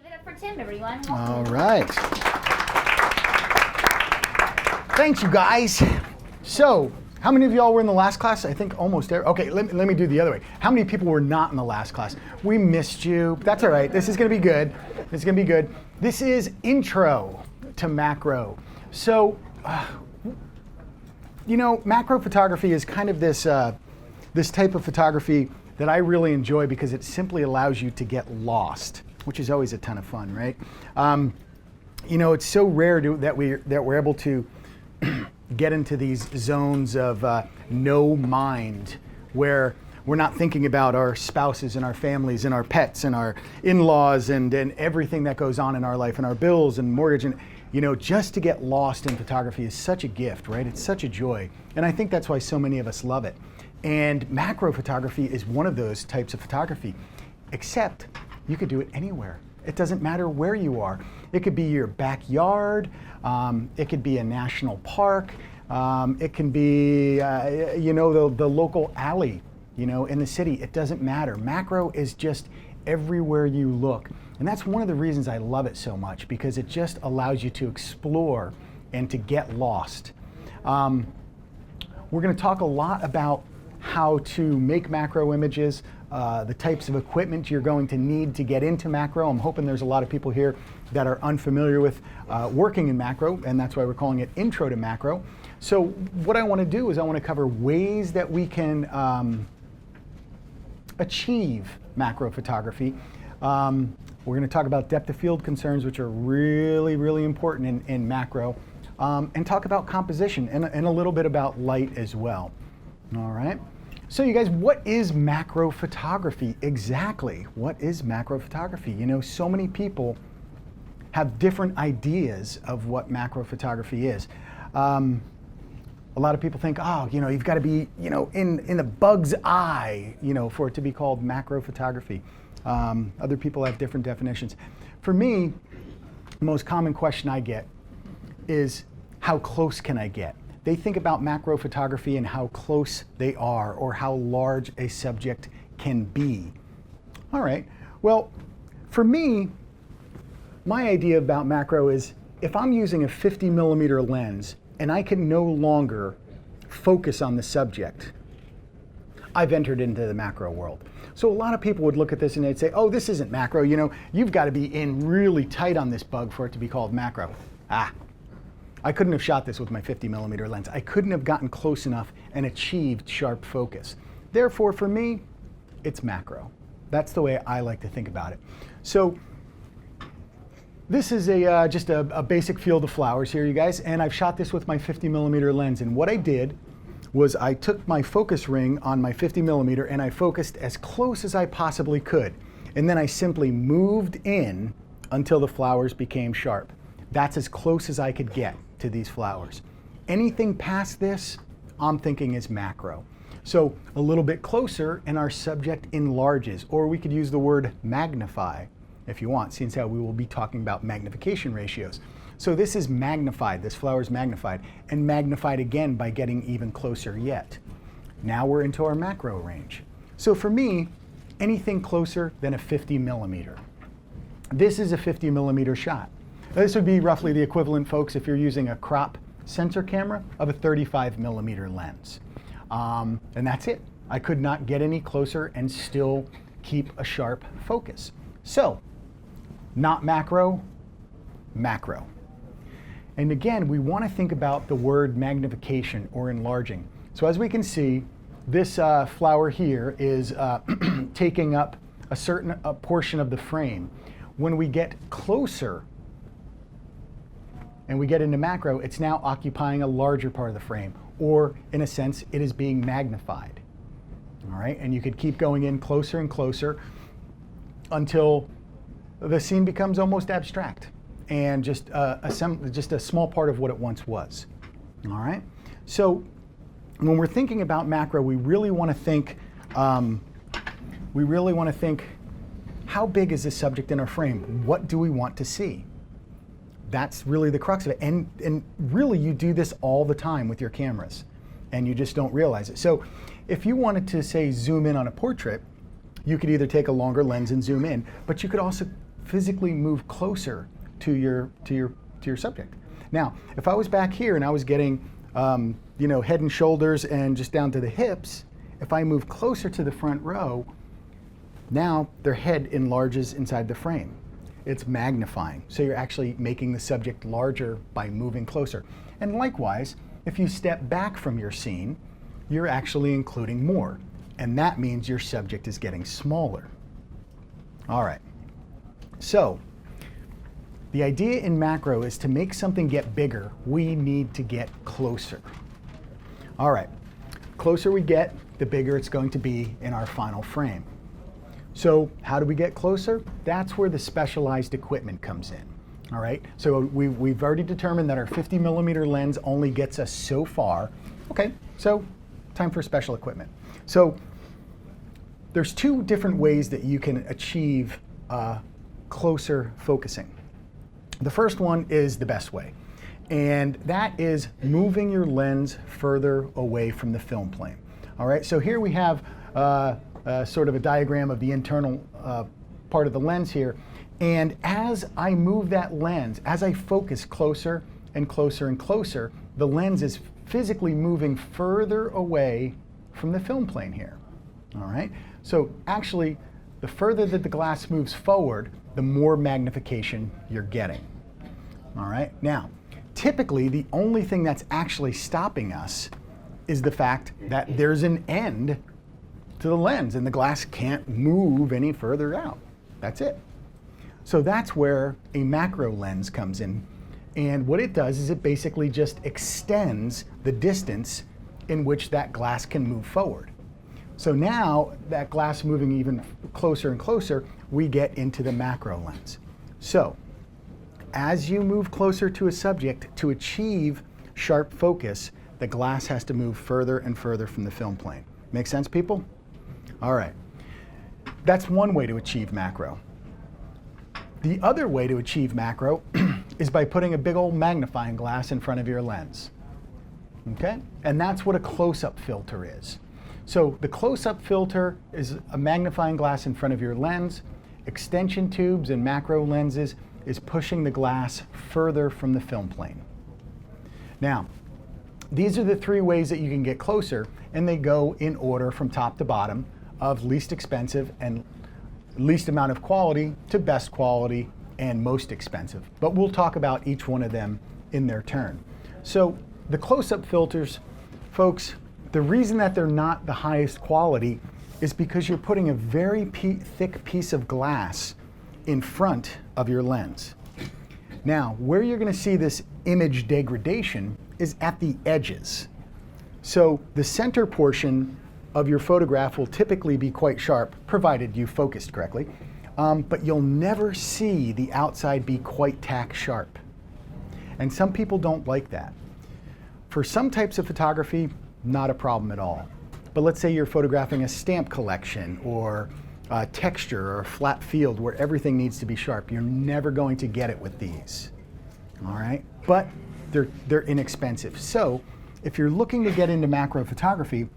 it up for Tim, everyone. All right. Thanks, you guys. So, how many of y'all were in the last class? I think almost every. Okay, let me do the other way. How many people were not in the last class? We missed you. That's all right. This is going to be good. This is going to be good. This is intro to macro. So, macro photography is kind of this type of photography that I really enjoy because it simply allows you to get lost, which is always a ton of fun, right? It's so rare that we're able to get into these zones of no mind, where we're not thinking about our spouses and our families and our pets and our in-laws and everything that goes on in our life and our bills and mortgage. And just to get lost in photography is such a gift, right? It's such a joy. And I think that's why so many of us love it. And macro photography is one of those types of photography, except you could do it anywhere. It doesn't matter where you are. It could be your backyard. It could be a national park. It can be, the local alley, in the city. It doesn't matter. Macro is just everywhere you look. And that's one of the reasons I love it so much, because it just allows you to explore and to get lost. We're going to talk a lot about how to make macro images, the types of equipment you're going to need to get into macro. I'm hoping there's a lot of people here that are unfamiliar with working in macro, and that's why we're calling it Intro to Macro. So what I want to do is I want to cover ways that we can achieve macro photography. We're going to talk about depth of field concerns, which are really, really important in macro, and talk about composition and a little bit about light as well. All right. So you guys, what is macro photography exactly? What is macro photography? So many people have different ideas of what macro photography is. A lot of people think, you've got to be, in the bug's eye, for it to be called macro photography. Other people have different definitions. For me, the most common question I get is, how close can I get? They think about macro photography and how close they are, or how large a subject can be. All right, well, for me, my idea about macro is, if I'm using a 50 millimeter lens and I can no longer focus on the subject, I've entered into the macro world. So a lot of people would look at this and they'd say, oh, this isn't macro, you've got to be in really tight on this bug for it to be called macro. I couldn't have shot this with my 50 millimeter lens. I couldn't have gotten close enough and achieved sharp focus. Therefore, for me, it's macro. That's the way I like to think about it. So this is just a basic field of flowers here, you guys, and I've shot this with my 50 millimeter lens. And what I did was I took my focus ring on my 50 millimeter and I focused as close as I possibly could. And then I simply moved in until the flowers became sharp. That's as close as I could get to these flowers. Anything past this, I'm thinking is macro. So a little bit closer and our subject enlarges, or we could use the word magnify if you want, since how we will be talking about magnification ratios. So this is magnified, this flower is magnified, and magnified again by getting even closer yet. Now we're into our macro range. So for me, anything closer than a 50 millimeter. This is a 50 millimeter shot. This would be roughly the equivalent, folks, if you're using a crop sensor camera, of a 35 millimeter lens. And that's it. I could not get any closer and still keep a sharp focus. So, not macro, macro. And again, we want to think about the word magnification or enlarging. So as we can see, this flower here is taking up a certain portion of the frame. When we get closer and we get into macro, it's now occupying a larger part of the frame, or in a sense, it is being magnified. All right, and you could keep going in closer and closer until the scene becomes almost abstract and just a small part of what it once was. All right, so when we're thinking about macro, we really want to think, how big is this subject in our frame? What do we want to see? That's really the crux of it. And really, you do this all the time with your cameras, and you just don't realize it. So if you wanted to, say, zoom in on a portrait, you could either take a longer lens and zoom in, but you could also physically move closer to your subject. Now, if I was back here and I was getting head and shoulders and just down to the hips, if I move closer to the front row, now their head enlarges inside the frame. It's magnifying. So you're actually making the subject larger by moving closer. And likewise, if you step back from your scene, you're actually including more. And that means your subject is getting smaller. All right. So the idea in macro is to make something get bigger, we need to get closer. All right. Closer we get, the bigger it's going to be in our final frame. So how do we get closer? That's where the specialized equipment comes in. All right, so we've already determined that our 50mm lens only gets us so far. Okay, so time for special equipment. So there's two different ways that you can achieve closer focusing. The first one is the best way, and that is moving your lens further away from the film plane. All right, so here we have sort of a diagram of the internal part of the lens here. And as I move that lens, as I focus closer and closer and closer, the lens is physically moving further away from the film plane here. All right? So actually, the further that the glass moves forward, the more magnification you're getting. All right? Now, typically, the only thing that's actually stopping us is the fact that there's an end to the lens and the glass can't move any further out. That's it. So that's where a macro lens comes in. And what it does is it basically just extends the distance in which that glass can move forward. So now that glass moving even closer and closer, we get into the macro lens. So as you move closer to a subject, to achieve sharp focus, the glass has to move further and further from the film plane. Make sense, people? All right. That's one way to achieve macro. The other way to achieve macro is by putting a big old magnifying glass in front of your lens. Okay? And that's what a close-up filter is. So the close-up filter is a magnifying glass in front of your lens. Extension tubes and macro lenses is pushing the glass further from the film plane. Now, these are the three ways that you can get closer, and they go in order from top to bottom of least expensive and least amount of quality to best quality and most expensive. But we'll talk about each one of them in their turn. So the close-up filters, folks, the reason that they're not the highest quality is because you're putting a very thick piece of glass in front of your lens. Now, where you're going to see this image degradation is at the edges. So the center portion of your photograph will typically be quite sharp, provided you focused correctly, but you'll never see the outside be quite tack sharp. And some people don't like that. For some types of photography, not a problem at all. But let's say you're photographing a stamp collection or a texture or a flat field where everything needs to be sharp. You're never going to get it with these, all right? But they're inexpensive. So if you're looking to get into macro photography,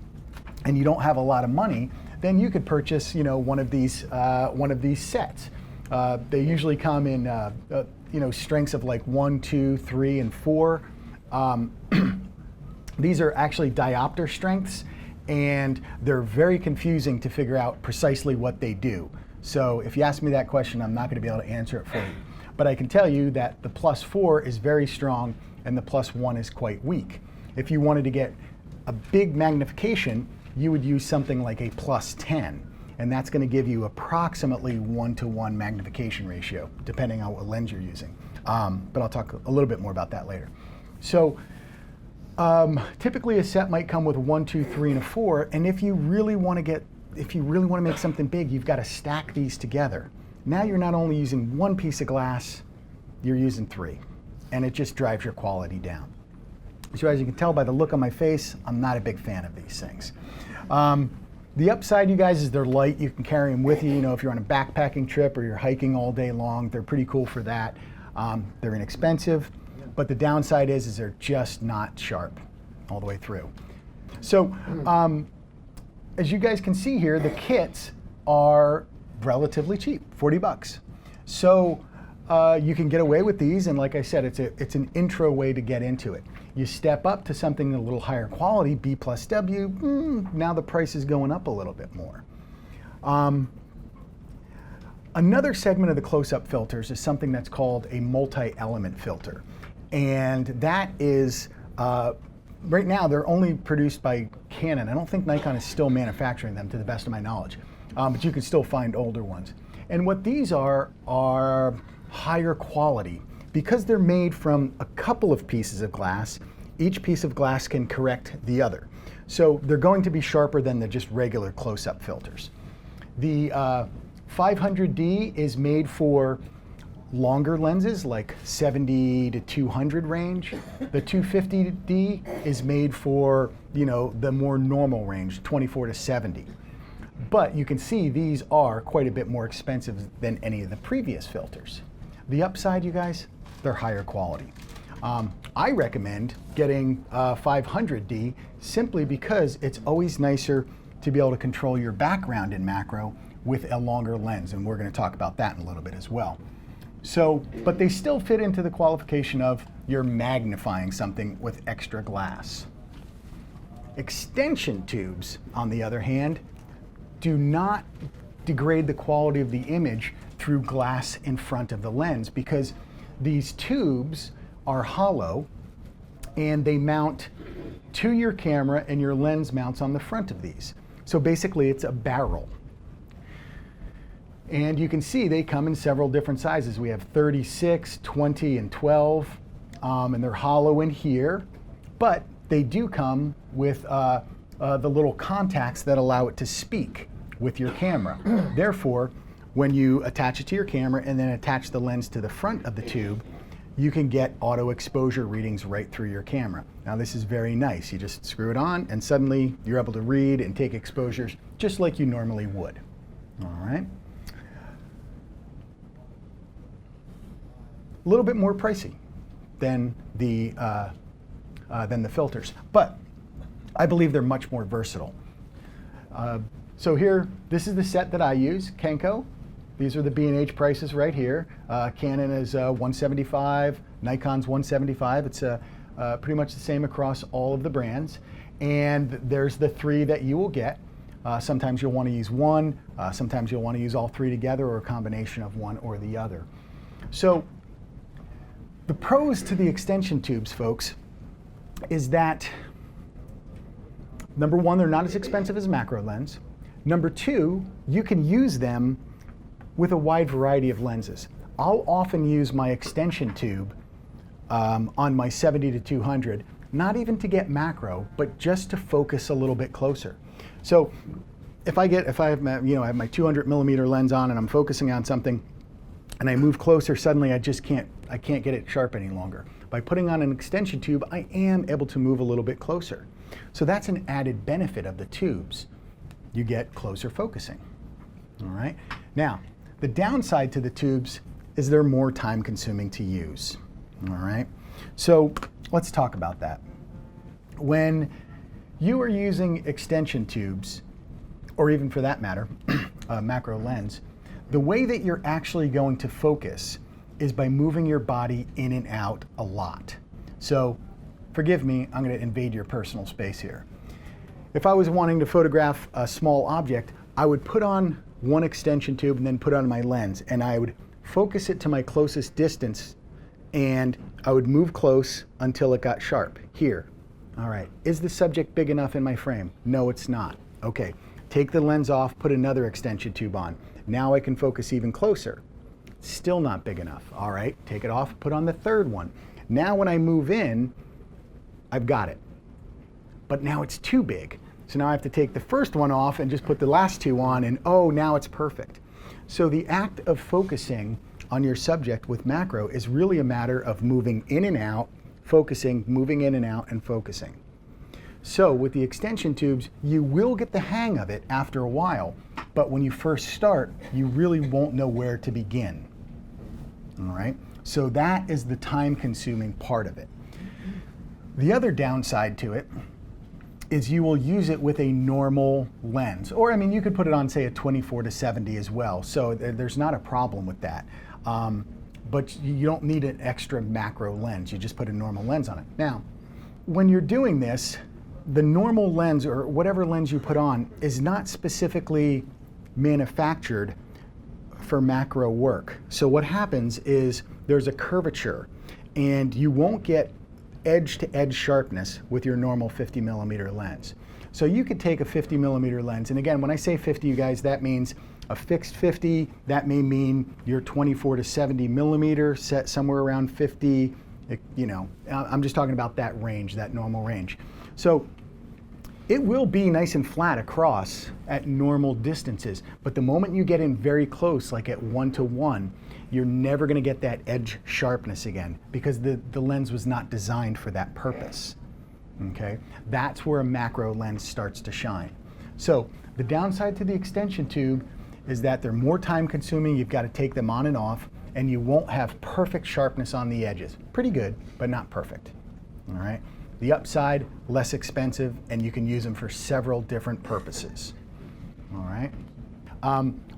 and you don't have a lot of money, then you could purchase, one of these sets. They usually come in, strengths of like 1, 2, 3, and 4. These are actually diopter strengths, and they're very confusing to figure out precisely what they do. So if you ask me that question, I'm not going to be able to answer it for you. But I can tell you that the +4 is very strong, and the +1 is quite weak. If you wanted to get a big magnification, you would use something like a +10, and that's going to give you approximately 1-to-1 magnification ratio, depending on what lens you're using. But I'll talk a little bit more about that later. So typically a set might come with 1, 2, 3, and a 4, and if you really want to make something big, you've got to stack these together. Now you're not only using one piece of glass, you're using 3, and it just drives your quality down. So as you can tell by the look on my face, I'm not a big fan of these things. The upside, you guys, is they're light. You can carry them with you. If you're on a backpacking trip or you're hiking all day long, they're pretty cool for that. They're inexpensive, but the downside is they're just not sharp all the way through. So as you guys can see here, the kits are relatively cheap, $40. So you can get away with these, and like I said, it's an intro way to get into it. You step up to something a little higher quality, B plus W, now the price is going up a little bit more. Another segment of the close-up filters is something that's called a multi-element filter. And that is, right now they're only produced by Canon. I don't think Nikon is still manufacturing them to the best of my knowledge, but you can still find older ones. And what these are higher quality. Because they're made from a couple of pieces of glass, each piece of glass can correct the other. So they're going to be sharper than the just regular close-up filters. The 500D is made for longer lenses like 70 to 200 range. The 250D is made for, you know, the more normal range, 24 to 70. But you can see these are quite a bit more expensive than any of the previous filters. The upside, you guys, they're higher quality. I recommend getting 500D simply because it's always nicer to be able to control your background in macro with a longer lens, and we're going to talk about that in a little bit as well. So, but they still fit into the qualification of you're magnifying something with extra glass. Extension tubes, on the other hand, do not degrade the quality of the image through glass in front of the lens, because these tubes are hollow and they mount to your camera, and your lens mounts on the front of these. So basically it's a barrel. And you can see they come in several different sizes. We have 36, 20, and 12, and they're hollow in here, but they do come with the little contacts that allow it to speak with your camera. Therefore, when you attach it to your camera and then attach the lens to the front of the tube, you can get auto exposure readings right through your camera. Now this is very nice. You just screw it on and suddenly you're able to read and take exposures just like you normally would. All right. A little bit more pricey than the filters, but I believe they're much more versatile. So here, this is the set that I use, Kenko. These are the B&H prices right here. Canon is 175, Nikon's 175. It's pretty much the same across all of the brands. And there's the three that you will get. Sometimes you'll want to use one, sometimes you'll want to use all three together, or a combination of one or the other. So the pros to the extension tubes, folks, is that number one, they're not as expensive as a macro lens. Number two, you can use them with a wide variety of lenses. I'll often use my extension tube on my 70 to 200, not even to get macro, but just to focus a little bit closer. So if I have my, I have my 200 millimeter lens on and I'm focusing on something and I move closer, suddenly I can't get it sharp any longer. By putting on an extension tube, I am able to move a little bit closer. So that's an added benefit of the tubes. You get closer focusing. All right. Now, the downside to the tubes is they're more time consuming to use. All right. So let's talk about that. When you are using extension tubes, or even for that matter, a macro lens, the way that you're actually going to focus is by moving your body in and out a lot. So forgive me, I'm going to invade your personal space here. If I was wanting to photograph a small object, I would put on one extension tube and then put on my lens, and I would focus it to my closest distance, and I would move close until it got sharp. Here. All right. Is the subject big enough in my frame? No, it's not. Okay. Take the lens off, put another extension tube on. Now I can focus even closer. Still not big enough. All right. Take it off, put on the third one. Now when I move in, I've got it. But now it's too big. So now I have to take the first one off and just put the last two on, and oh, now it's perfect. So the act of focusing on your subject with macro is really a matter of moving in and out, focusing, moving in and out, and focusing. So with the extension tubes, you will get the hang of it after a while, but when you first start, you really won't know where to begin. All right? So that is the time-consuming part of it. The other downside to it is you will use it with a normal lens. Or, I mean, you could put it on, say, a 24 to 70 as well. So there's not a problem with that. But you don't need an extra macro lens. You just put a normal lens on it. Now, when you're doing this, the normal lens or whatever lens you put on is not specifically manufactured for macro work. So what happens is there's a curvature, and you won't get edge-to-edge sharpness with your normal 50 millimeter lens. So you could take a 50 millimeter lens, and again, when I say 50, you guys, that means a fixed 50. That may mean your 24 to 70 millimeter set somewhere around 50. You know, I'm just talking about that range, that normal range. So it will be nice and flat across at normal distances, but the moment you get in very close, like at 1:1, you're never going to get that edge sharpness again, because the lens was not designed for that purpose. Okay, that's where a macro lens starts to shine. So the downside to the extension tube is that they're more time consuming. You've got to take them on and off, and you won't have perfect sharpness on the edges. Pretty good, but not perfect. All right. The upside, less expensive, and you can use them for several different purposes. All right.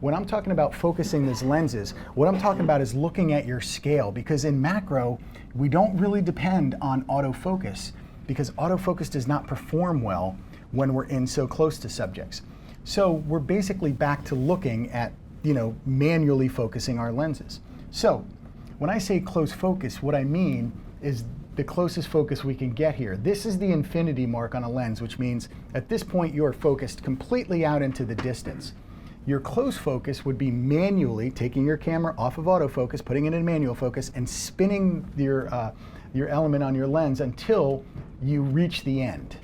When I'm talking about focusing these lenses, what I'm talking about is looking at your scale, because in macro, we don't really depend on autofocus, because autofocus does not perform well when we're in so close to subjects. So we're basically back to looking at, manually focusing our lenses. So when I say close focus, what I mean is the closest focus we can get here. This is the infinity mark on a lens, which means at this point you are focused completely out into the distance. Your close focus would be manually taking your camera off of autofocus, putting it in manual focus, and spinning your element on your lens until you reach the end.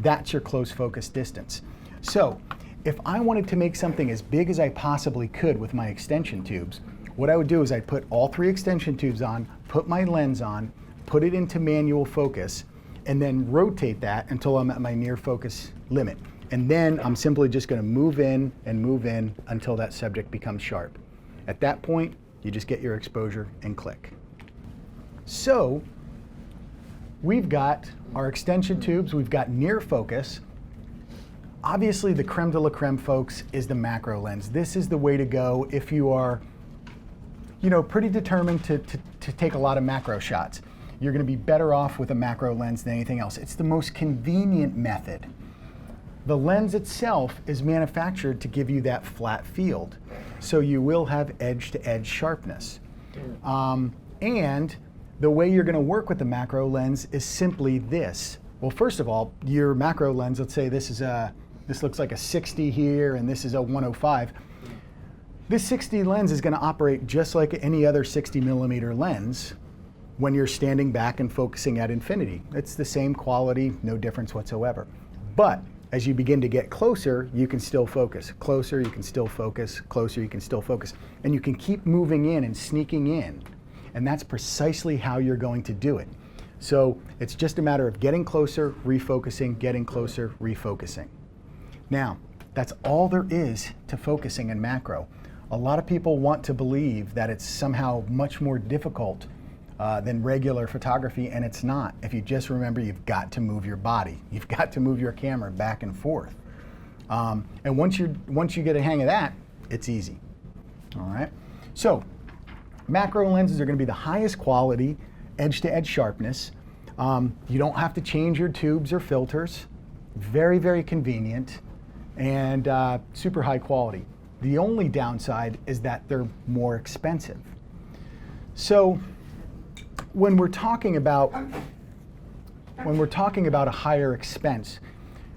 That's your close focus distance. So if I wanted to make something as big as I possibly could with my extension tubes, what I would do is I'd put all 3 extension tubes on, put my lens on, put it into manual focus, and then rotate that until I'm at my near focus limit. And then I'm simply just going to move in until that subject becomes sharp. At that point, you just get your exposure and click. So we've got our extension tubes, we've got near focus. Obviously, the creme de la creme, folks, is the macro lens. This is the way to go if you are, pretty determined to take a lot of macro shots. You're going to be better off with a macro lens than anything else. It's the most convenient method. The lens itself is manufactured to give you that flat field, so you will have edge-to-edge sharpness. And the way you're going to work with the macro lens is simply this. Well, first of all, your macro lens, let's say this looks like a 60 here, and this is a 105. This 60 lens is going to operate just like any other 60 millimeter lens when you're standing back and focusing at infinity. It's the same quality, no difference whatsoever. But as you begin to get closer, you can still focus. Closer, you can still focus. Closer, you can still focus. And you can keep moving in and sneaking in. And that's precisely how you're going to do it. So it's just a matter of getting closer, refocusing, getting closer, refocusing. Now, that's all there is to focusing in macro. A lot of people want to believe that it's somehow much more difficult than regular photography, and it's not. If you just remember, you've got to move your body. You've got to move your camera back and forth. And once you get a hang of that, it's easy. All right. So macro lenses are going to be the highest quality, edge-to-edge sharpness. You don't have to change your tubes or filters. Very, very convenient, and super high quality. The only downside is that they're more expensive. So when we're talking about a higher expense,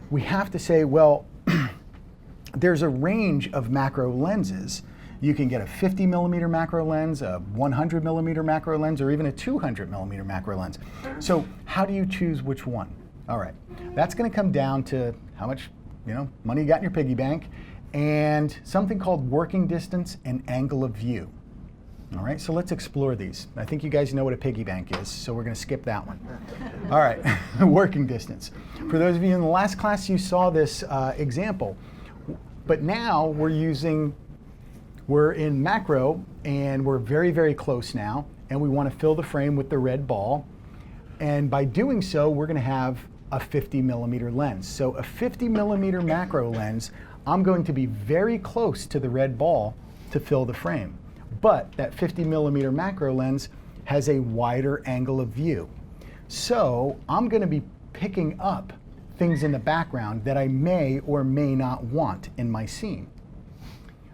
we have to say, well, there's a range of macro lenses. You can get a 50 millimeter macro lens, a 100 millimeter macro lens, or even a 200 millimeter macro lens. So how do you choose which one? All right, that's going to come down to how much money you got in your piggy bank, and something called working distance and angle of view. All right, so let's explore these. I think you guys know what a piggy bank is, so we're going to skip that one. All right, working distance. For those of you in the last class, you saw this example, but now we're in macro, and we're very, very close now, and we want to fill the frame with the red ball. And by doing so, we're going to have a 50 millimeter lens. So a 50 millimeter macro lens, I'm going to be very close to the red ball to fill the frame. But that 50 millimeter macro lens has a wider angle of view. So I'm going to be picking up things in the background that I may or may not want in my scene.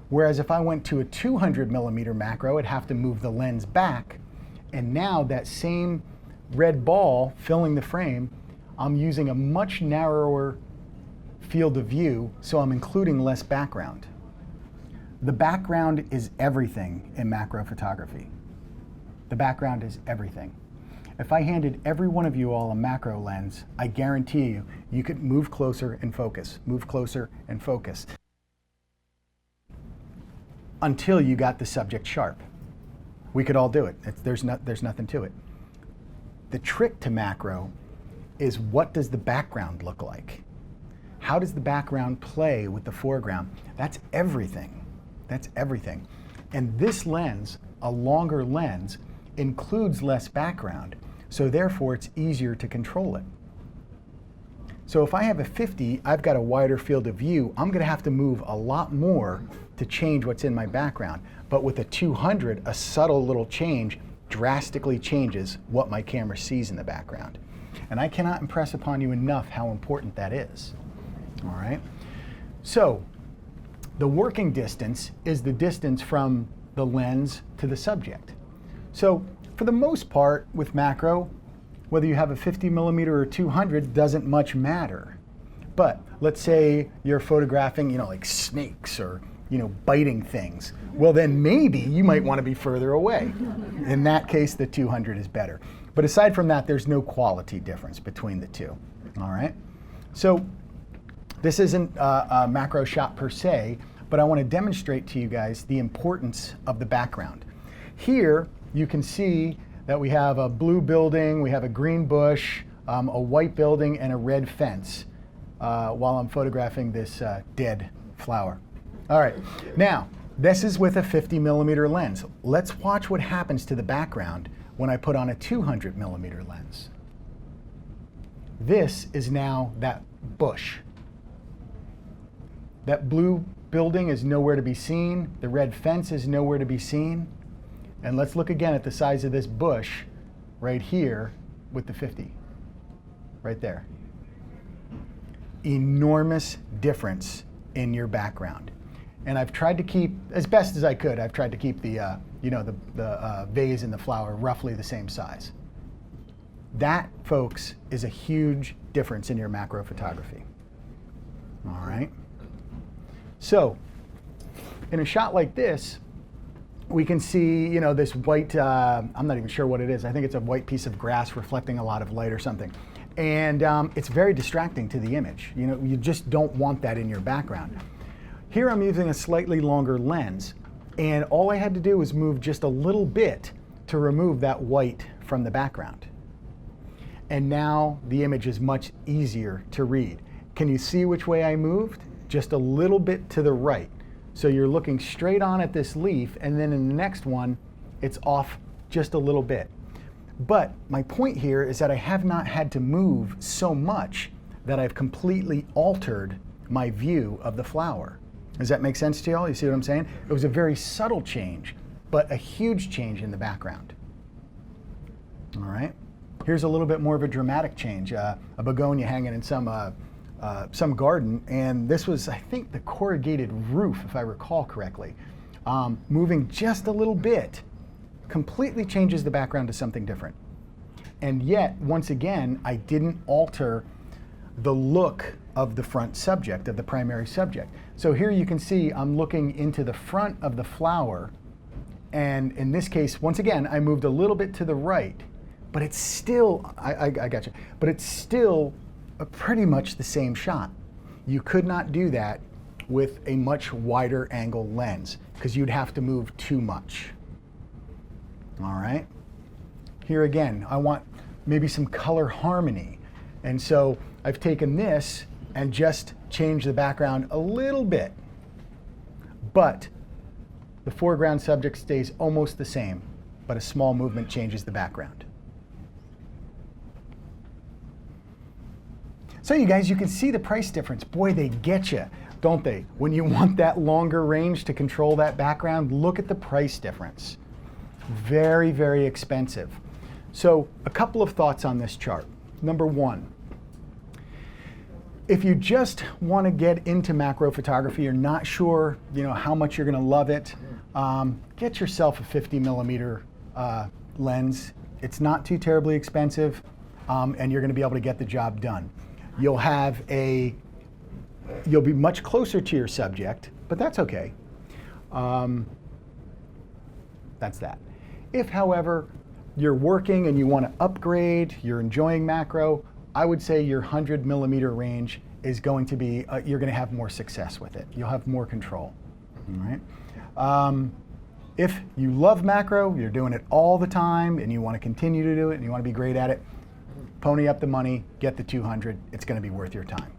Whereas if I went to a 200 millimeter macro, I'd have to move the lens back, and now that same red ball filling the frame, I'm using a much narrower field of view, so I'm including less background. The background is everything in macro photography. The background is everything. If I handed every one of you all a macro lens, I guarantee you, you could move closer and focus, move closer and focus, until you got the subject sharp. We could all do it. There's nothing to it. The trick to macro is, what does the background look like? How does the background play with the foreground? That's everything. That's everything. And this lens, a longer lens, includes less background, so therefore it's easier to control it. So if I have a 50, I've got a wider field of view. I'm going to have to move a lot more to change what's in my background. But with a 200, a subtle little change drastically changes what my camera sees in the background. And I cannot impress upon you enough how important that is. All right? So the working distance is the distance from the lens to the subject. So for the most part with macro, whether you have a 50 millimeter or 200 doesn't much matter. But let's say you're photographing, like snakes or, biting things. Well, then maybe you might want to be further away. In that case, the 200 is better. But aside from that, there's no quality difference between the two. All right? So this isn't a macro shot per se, but I want to demonstrate to you guys the importance of the background. Here, you can see that we have a blue building, we have a green bush, a white building, and a red fence while I'm photographing this dead flower. All right, now, this is with a 50 millimeter lens. Let's watch what happens to the background when I put on a 200 millimeter lens. This is now that bush. That blue building is nowhere to be seen. The red fence is nowhere to be seen. And let's look again at the size of this bush right here with the 50, right there. Enormous difference in your background. And I've tried to keep, as best as I could, I've tried to keep the vase and the flower roughly the same size. That, folks, is a huge difference in your macro photography. All right? So, in a shot like this, we can see, this white, I'm not even sure what it is. I think it's a white piece of grass reflecting a lot of light or something. And it's very distracting to the image. You just don't want that in your background. Here I'm using a slightly longer lens, and all I had to do was move just a little bit to remove that white from the background. And now the image is much easier to read. Can you see which way I moved? Just a little bit to the right. So you're looking straight on at this leaf, and then in the next one, it's off just a little bit. But my point here is that I have not had to move so much that I've completely altered my view of the flower. Does that make sense to y'all? You see what I'm saying? It was a very subtle change, but a huge change in the background. All right? Here's a little bit more of a dramatic change. A begonia hanging in some garden, and this was, I think, the corrugated roof, if I recall correctly. Moving just a little bit completely changes the background to something different. And yet, once again, I didn't alter the look of the front subject, of the primary subject. So here you can see I'm looking into the front of the flower, and in this case, once again, I moved a little bit to the right, but it's still, I got you, but it's still pretty much the same shot. You could not do that with a much wider angle lens because you'd have to move too much. All right? Here again, I want maybe some color harmony. And so I've taken this and just changed the background a little bit. But the foreground subject stays almost the same, but a small movement changes the background. So you guys, you can see the price difference. Boy, they get you, don't they? When you want that longer range to control that background, look at the price difference. Very, very expensive. So a couple of thoughts on this chart. Number one, if you just want to get into macro photography, you're not sure, how much you're going to love it, get yourself a 50 millimeter lens. It's not too terribly expensive, and you're going to be able to get the job done. You'll be much closer to your subject, but that's okay. That's that. If, however, you're working and you want to upgrade, you're enjoying macro, I would say your 100 millimeter range is going to be, you're going to have more success with it. You'll have more control, all right? If you love macro, you're doing it all the time, and you want to continue to do it, and you want to be great at it, pony up the money, get the 200. It's going to be worth your time,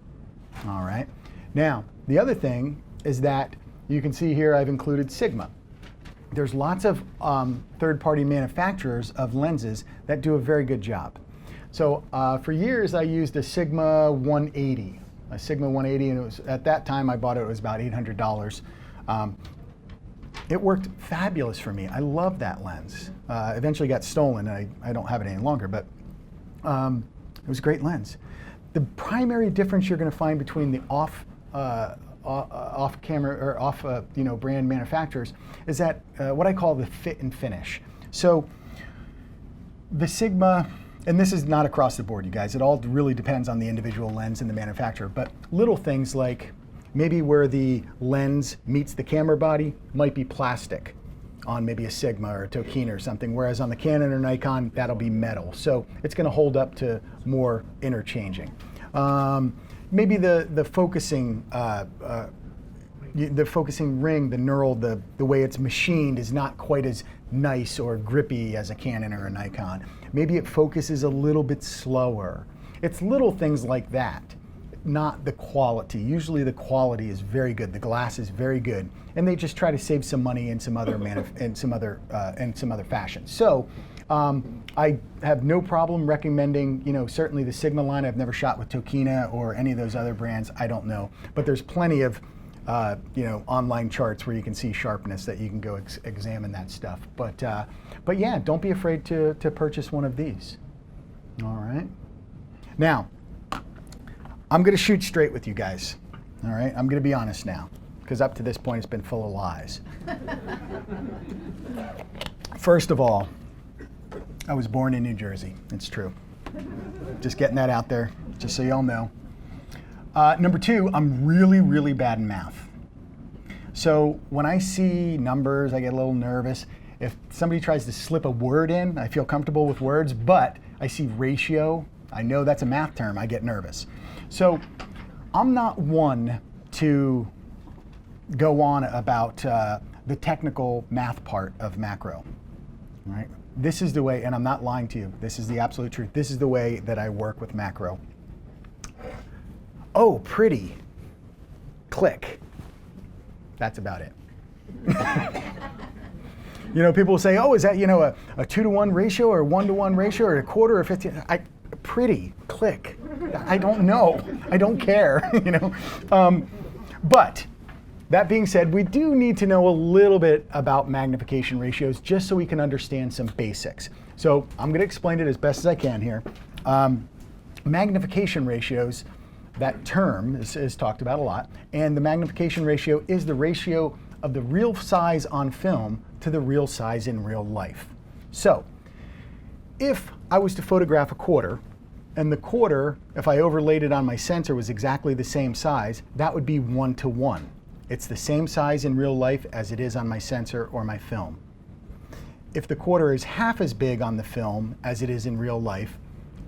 all right? Now, the other thing is that you can see here I've included Sigma. There's lots of third-party manufacturers of lenses that do a very good job. So for years, I used a Sigma 180. A Sigma 180, and it was, at that time I bought it, it was about $800. It worked fabulous for me. I love that lens. Eventually got stolen, and I don't have it any longer, but it was a great lens. The primary difference you're going to find between the off-camera or brand manufacturers is that what I call the fit and finish. So the Sigma, and this is not across the board, you guys, it all really depends on the individual lens and the manufacturer, but little things like maybe where the lens meets the camera body might be plastic on maybe a Sigma or a Tokina or something, whereas on the Canon or Nikon, that'll be metal. So it's going to hold up to more interchanging. Maybe the focusing ring, the knurled, the way it's machined is not quite as nice or grippy as a Canon or a Nikon. Maybe it focuses a little bit slower. It's little things like that, not the quality. Usually the quality is very good. The glass is very good, and they just try to save some money in some other fashion. So I have no problem recommending, certainly the Sigma line. I've never shot with Tokina or any of those other brands. I don't know, but there's plenty of online charts where you can see sharpness that you can go examine that stuff. But yeah, don't be afraid to purchase one of these. All right. Now, I'm going to shoot straight with you guys. All right. I'm going to be honest now, because up to this point it's been full of lies. First of all, I was born in New Jersey. It's true. Just getting that out there, just so y'all know. Number two, I'm really, really bad in math. So when I see numbers, I get a little nervous. If somebody tries to slip a word in, I feel comfortable with words, but I see ratio, I know that's a math term, I get nervous. So I'm not one to go on about the technical math part of macro, right? This is the way, and I'm not lying to you, this is the absolute truth. This is the way that I work with macro. Oh, pretty. Click. That's about it. People will say, oh, is that, a 2-to-1 ratio or a 1-to-1 ratio or a quarter or 15? Pretty. Click. I don't know. I don't care, But that being said, we do need to know a little bit about magnification ratios just so we can understand some basics. So I'm going to explain it as best as I can here. Magnification ratios, that term is talked about a lot, and the magnification ratio is the ratio of the real size on film to the real size in real life. So if I was to photograph a quarter, and the quarter, if I overlaid it on my sensor, was exactly the same size, that would be 1-to-1. It's the same size in real life as it is on my sensor or my film. If the quarter is half as big on the film as it is in real life,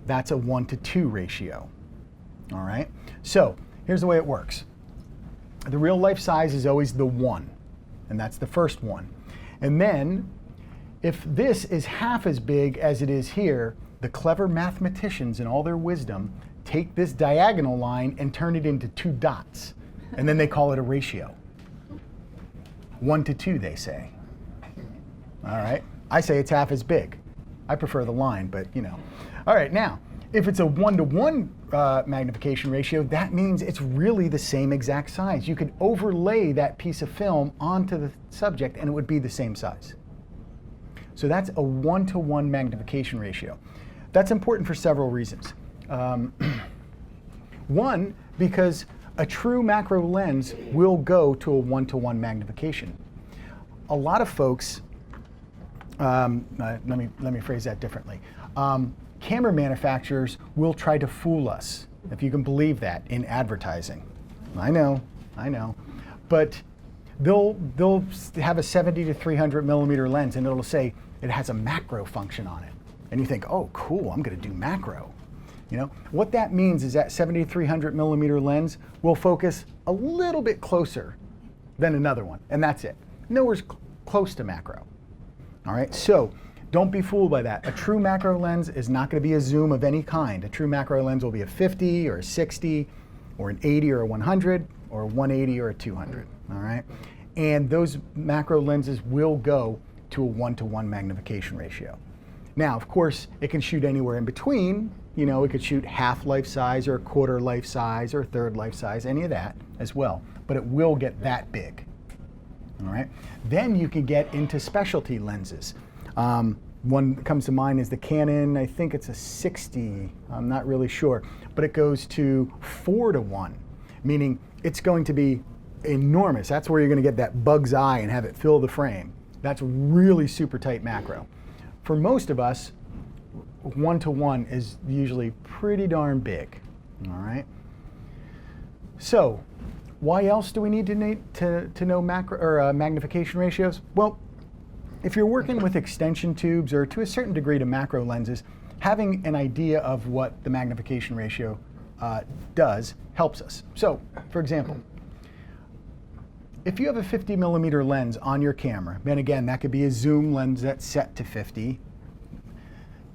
that's a 1-to-2 ratio. All right, so here's the way it works. The real life size is always the 1, and that's the first one. And then if this is half as big as it is here, the clever mathematicians in all their wisdom take this diagonal line and turn it into 2 dots, and then they call it a ratio. 1-to-2, they say. All right, I say it's half as big. I prefer the line, but All right, now, If it's a 1-to-1 magnification ratio, that means it's really the same exact size. You could overlay that piece of film onto the subject and it would be the same size. So that's a 1-to-1 magnification ratio. That's important for several reasons. One, because a true macro lens will go to a 1-to-1 magnification. A lot of folks, let me phrase that differently. Camera manufacturers will try to fool us, if you can believe that, in advertising. I know. But they'll have a 70 to 300 millimeter lens and it'll say it has a macro function on it. And you think, oh, cool, I'm gonna do macro. You know, what that means is that 70 to 300 millimeter lens will focus a little bit closer than another one, and that's it. Nowhere close to macro. All right, so don't be fooled by that. A true macro lens is not going to be a zoom of any kind. A true macro lens will be a 50 or a 60 or an 80 or a 100 or a 180 or a 200, all right? And those macro lenses will go to a 1-to-1 magnification ratio. Now, of course, it can shoot anywhere in between. You know, it could shoot half life size or a quarter life size or third life size, any of that as well. But it will get that big, all right? Then you can get into specialty lenses. One that comes to mind is the Canon, I think it's a 60, I'm not really sure, but it goes to 4-to-1, meaning it's going to be enormous. That's where you're going to get that bug's eye and have it fill the frame. That's really super tight macro. For most of us, 1-to-1 is usually pretty darn big, all right? So, why else do we need to know macro or magnification ratios? Well, if you're working with extension tubes or to a certain degree to macro lenses, having an idea of what the magnification ratio does helps us. So, for example, if you have a 50 millimeter lens on your camera, and again, that could be a zoom lens that's set to 50,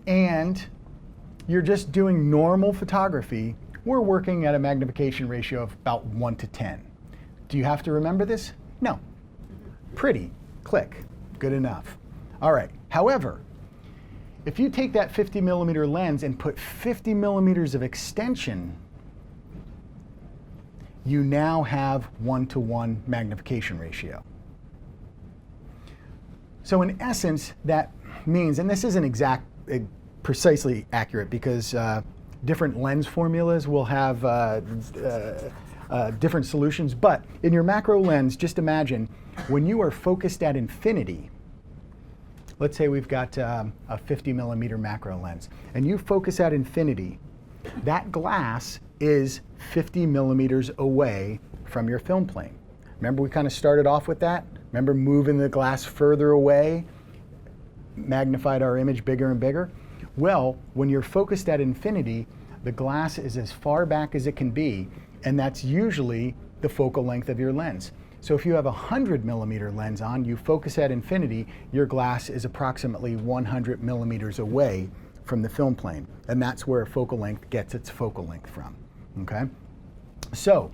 and you're just doing normal photography, we're working at a magnification ratio of about 1-to-10. Do you have to remember this? No. Pretty, click, good enough. All right, however, if you take that 50 millimeter lens and put 50 millimeters of extension, you now have 1-to-1 magnification ratio. So in essence, that means, and this isn't precisely accurate because different lens formulas will have different solutions, but in your macro lens, just imagine when you are focused at infinity, let's say we've got a 50 millimeter macro lens, and you focus at infinity, that glass is 50 millimeters away from your film plane. Remember we kind of started off with that? Remember moving the glass further away, magnified our image bigger and bigger? Well, when you're focused at infinity, the glass is as far back as it can be, and that's usually the focal length of your lens. So if you have a 100 millimeter lens on, you focus at infinity, your glass is approximately 100 millimeters away from the film plane, and that's where a focal length gets its focal length from, okay? So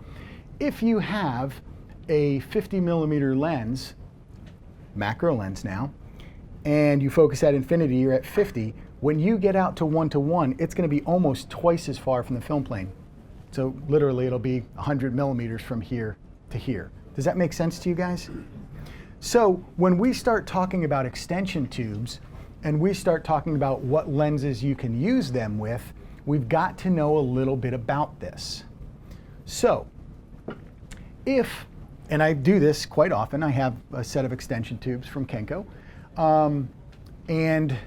if you have a 50 millimeter lens, macro lens now, and you focus at infinity, you're at 50, when you get out to 1-to-1, it's going to be almost twice as far from the film plane. So literally it'll be 100 millimeters from here to here. Does that make sense to you guys? So when we start talking about extension tubes and we start talking about what lenses you can use them with, we've got to know a little bit about this. So if, and I do this quite often, I have a set of extension tubes from Kenko, and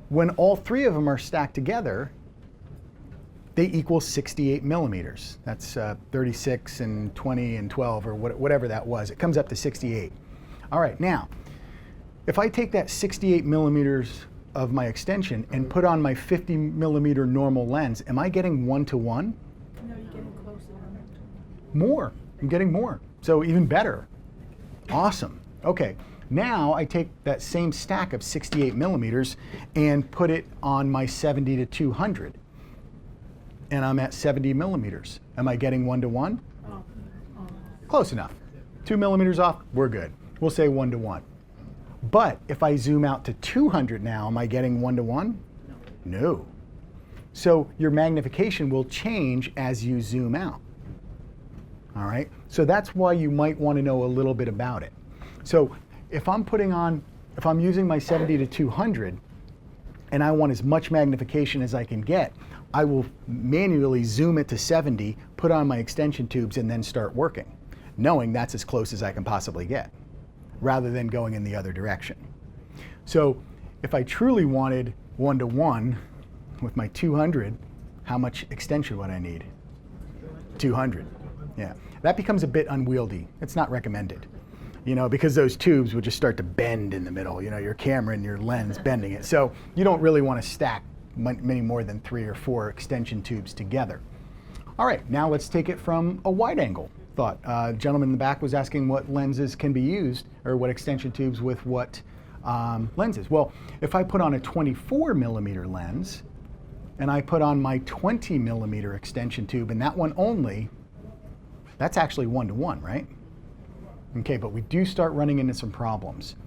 when all three of them are stacked together, they equal 68 millimeters. That's 36 and 20 and 12 or whatever that was. It comes up to 68. All right, now, if I take that 68 millimeters of my extension and put on my 50 millimeter normal lens, am I getting 1-to-1? No, you're getting closer. More, I'm getting more. So even better. Awesome, okay. Now I take that same stack of 68 millimeters and put it on my 70 to 200. And I'm at 70 millimeters. Am I getting 1-to-1? Close enough. 2 millimeters off, we're good. We'll say 1-to-1. But if I zoom out to 200 now, am I getting 1-to-1? No. So your magnification will change as you zoom out. All right, so that's why you might want to know a little bit about it. So if I'm using my 70 to 200 and I want as much magnification as I can get, I will manually zoom it to 70, put on my extension tubes, and then start working, knowing that's as close as I can possibly get, rather than going in the other direction. So if I truly wanted 1-to-1 with my 200, how much extension would I need? 200. Yeah, that becomes a bit unwieldy. It's not recommended, because those tubes would just start to bend in the middle, your camera and your lens bending it. So you don't really want to stack many more than 3 or 4 extension tubes together. All right, now let's take it from a wide angle thought. Gentleman in the back was asking what lenses can be used, or what extension tubes with what lenses. Well, if I put on a 24 millimeter lens and I put on my 20 millimeter extension tube, and that one only, that's actually 1-to-1, right? Okay, but we do start running into some problems.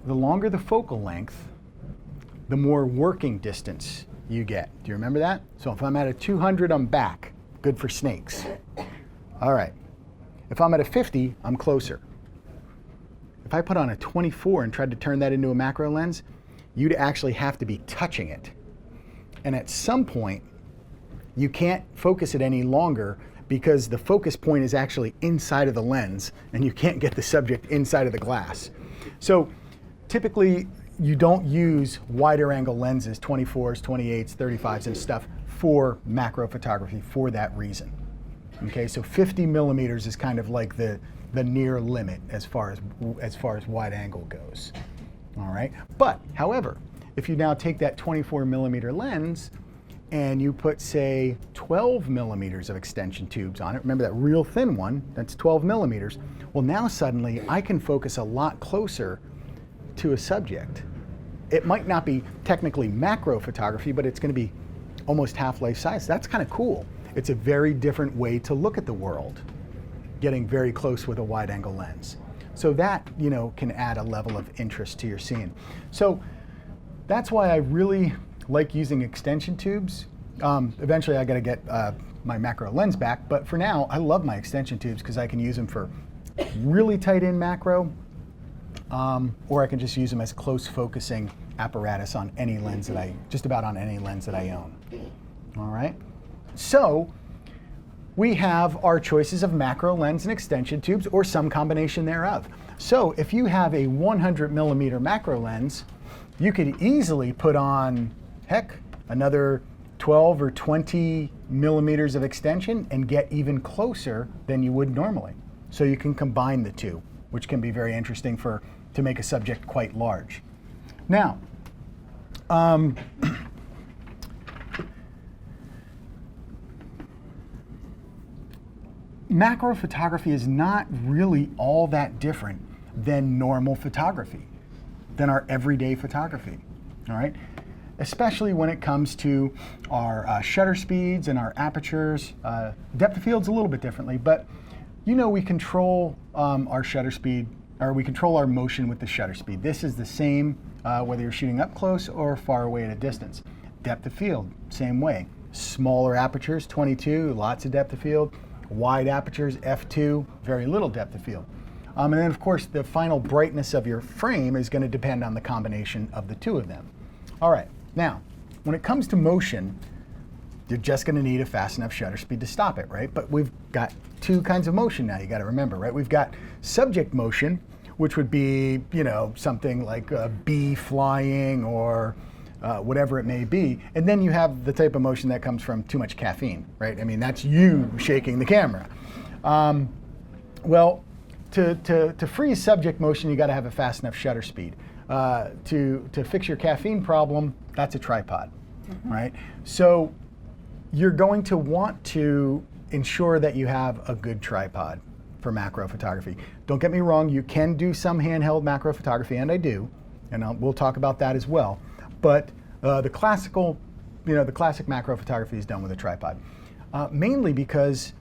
The longer the focal length, the more working distance you get. Do you remember that? So if I'm at a 200, I'm back. Good for snakes. All right. If I'm at a 50, I'm closer. If I put on a 24 and tried to turn that into a macro lens, you'd actually have to be touching it. And at some point, you can't focus it any longer because the focus point is actually inside of the lens and you can't get the subject inside of the glass. So typically, you don't use wider angle lenses, 24s, 28s, 35s and stuff for macro photography for that reason. Okay, so 50 millimeters is kind of like the near limit as far as wide angle goes. All right, but however, if you now take that 24 millimeter lens and you put, say, 12 millimeters of extension tubes on it, remember that real thin one, that's 12 millimeters, well now suddenly I can focus a lot closer to a subject. It might not be technically macro photography, but it's going to be almost half-life size. That's kind of cool. It's a very different way to look at the world, getting very close with a wide-angle lens. So that, can add a level of interest to your scene. So that's why I really like using extension tubes. Eventually I got to get my macro lens back, but for now I love my extension tubes because I can use them for really tight in macro, or I can just use them as close focusing apparatus on any lens that just about on any lens that I own. All right, so we have our choices of macro lens and extension tubes, or some combination thereof. So if you have a 100 millimeter macro lens, you could easily put on, heck, another 12 or 20 millimeters of extension and get even closer than you would normally. So you can combine the two, which can be very interesting to make a subject quite large. Now, macro photography is not really all that different than normal photography, than our everyday photography, all right? Especially when it comes to our shutter speeds and our apertures. Depth of field's a little bit differently, but we control our shutter speed, or we control our motion with the shutter speed. This is the same whether you're shooting up close or far away at a distance. Depth of field, same way. Smaller apertures, 22, lots of depth of field. Wide apertures, f2, very little depth of field. And then of course the final brightness of your frame is going to depend on the combination of the two of them. All right, now when it comes to motion, you're just going to need a fast enough shutter speed to stop it, right? But we've got two kinds of motion now, you got to remember, right? We've got subject motion, which would be, something like a bee flying or whatever it may be. And then you have the type of motion that comes from too much caffeine, right? I mean, that's you shaking the camera. Well, to freeze subject motion, you got to have a fast enough shutter speed. To fix your caffeine problem, that's a tripod, right? So you're going to want to ensure that you have a good tripod for macro photography. Don't get me wrong, you can do some handheld macro photography, and I do, and we'll talk about that as well. But the classic macro photography is done with a tripod, mainly because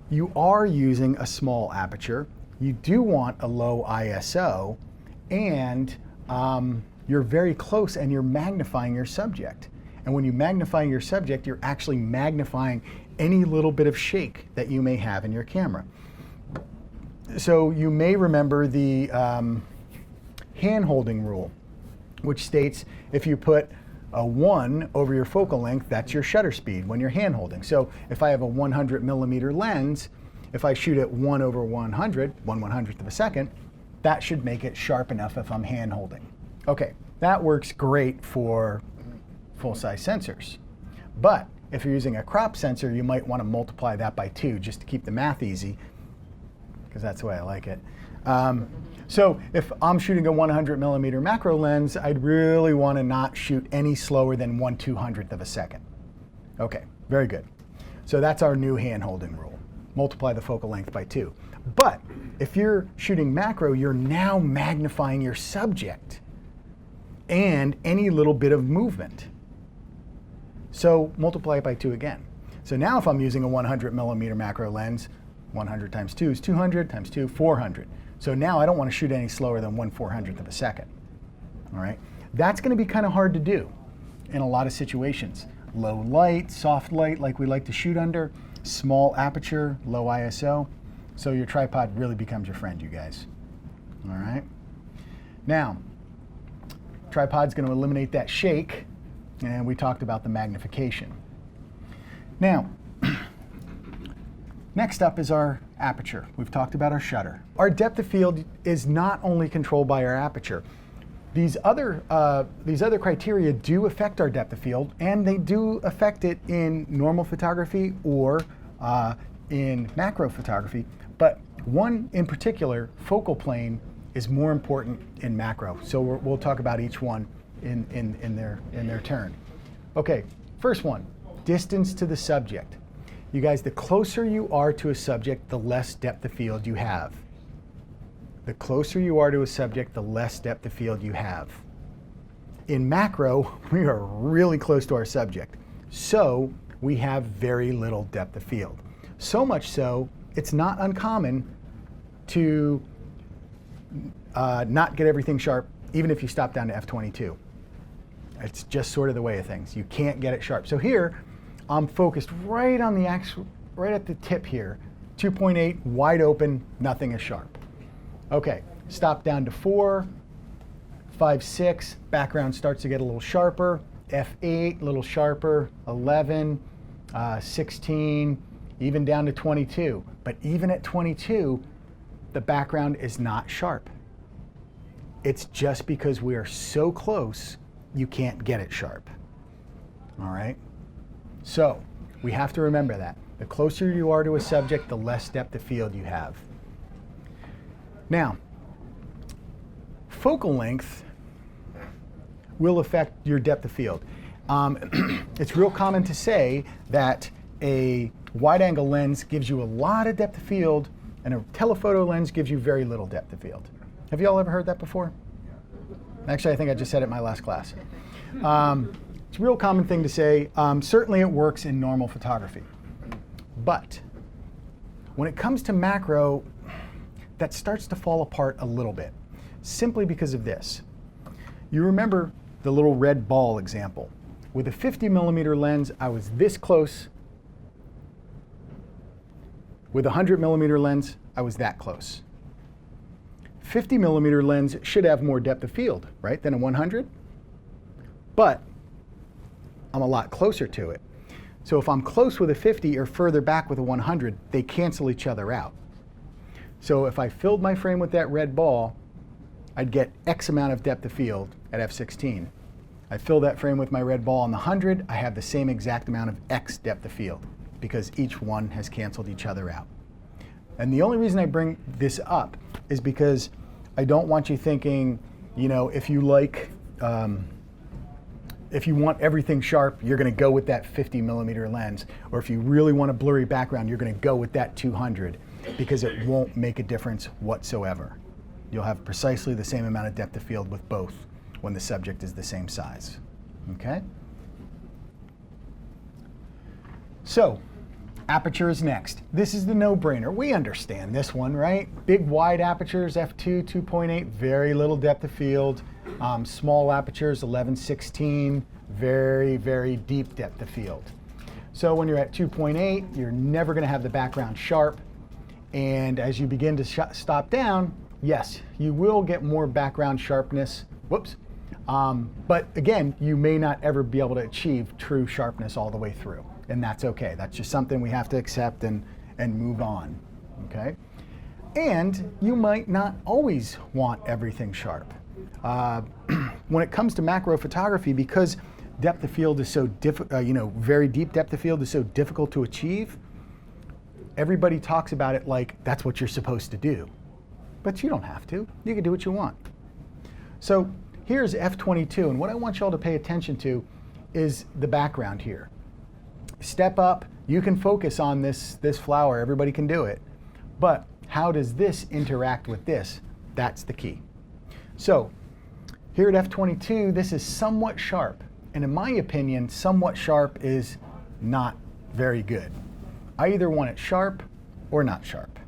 you are using a small aperture. You do want a low ISO, and you're very close and you're magnifying your subject. And when you magnify your subject, you're actually magnifying any little bit of shake that you may have in your camera. So you may remember the hand-holding rule, which states if you put a 1 over your focal length, that's your shutter speed when you're hand-holding. So if I have a 100 millimeter lens, if I shoot at 1 over 100, 1/100th of a second, that should make it sharp enough if I'm hand-holding. Okay, that works great for full-size sensors. But if you're using a crop sensor, you might want to multiply that by 2 just to keep the math easy, because that's the way I like it. So if I'm shooting a 100 millimeter macro lens, I'd really want to not shoot any slower than 1/200th of a second. Okay, very good. So that's our new hand-holding rule. Multiply the focal length by 2. But if you're shooting macro, you're now magnifying your subject and any little bit of movement. So multiply it by 2 again. So now if I'm using a 100 millimeter macro lens, 100 times 2 is 200, times 2, 400. So now I don't want to shoot any slower than 1/400th of a second. All right? That's going to be kind of hard to do in a lot of situations. Low light, soft light like we like to shoot under, small aperture, low ISO. So your tripod really becomes your friend, you guys. All right? Now, tripod's going to eliminate that shake, and we talked about the magnification. Now, next up is our aperture. We've talked about our shutter. Our depth of field is not only controlled by our aperture. These other criteria do affect our depth of field, and they do affect it in normal photography or in macro photography. But one in particular, focal plane, is more important in macro. So we'll talk about each one in their turn. Okay, first one, distance to the subject. You guys, the closer you are to a subject, the less depth of field you have. The closer you are to a subject, the less depth of field you have. In macro, we are really close to our subject, so we have very little depth of field. So much so, it's not uncommon to not get everything sharp, even if you stop down to f/22. It's just sort of the way of things. You can't get it sharp. So here, I'm focused right on the right at the tip here. 2.8, wide open, nothing is sharp. Okay, stop down to 4, 5, 6, background starts to get a little sharper. f/8, a little sharper. 11, 16, even down to 22. But even at 22, the background is not sharp. It's just because we are so close, you can't get it sharp. All right? So we have to remember that. The closer you are to a subject, the less depth of field you have. Now, focal length will affect your depth of field. It's real common to say that a wide-angle lens gives you a lot of depth of field and a telephoto lens gives you very little depth of field. Have you all ever heard that before? Actually, I think I just said it in my last class. It's a real common thing to say. Certainly it works in normal photography. But when it comes to macro, that starts to fall apart a little bit, simply because of this. You remember the little red ball example. With a 50 millimeter lens, I was this close. With a 100 millimeter lens, I was that close. 50 millimeter lens should have more depth of field, right, than a 100? But I'm a lot closer to it. So if I'm close with a 50 or further back with a 100, they cancel each other out. So if I filled my frame with that red ball, I'd get X amount of depth of field at f/16. I fill that frame with my red ball on the 100, I have the same exact amount of X depth of field because each one has canceled each other out. And the only reason I bring this up is because I don't want you thinking, you know, if you like, if you want everything sharp, you're going to go with that 50 millimeter lens. Or if you really want a blurry background, you're going to go with that 200, because it won't make a difference whatsoever. You'll have precisely the same amount of depth of field with both when the subject is the same size. Okay? So, aperture is next. This is the no-brainer. We understand this one, right? Big wide apertures, f2, 2.8, very little depth of field. Small apertures, 11/16, very, very deep depth of field. So when you're at 2.8, you're never going to have the background sharp. And as you begin to stop down, yes, you will get more background sharpness. Whoops. But again, you may not ever be able to achieve true sharpness all the way through. And that's okay. That's just something we have to accept and move on. Okay? And you might not always want everything sharp. When it comes to macro photography, because depth of field is so very deep depth of field is so difficult to achieve, everybody talks about it like that's what you're supposed to do. But you don't have to. You can do what you want. So here's f/22, and what I want y'all to pay attention to is the background here. Step up, you can focus on this flower, everybody can do it. But how does this interact with this? That's the key. So here at f/22, this is somewhat sharp. And in my opinion, somewhat sharp is not very good. I either want it sharp or not sharp.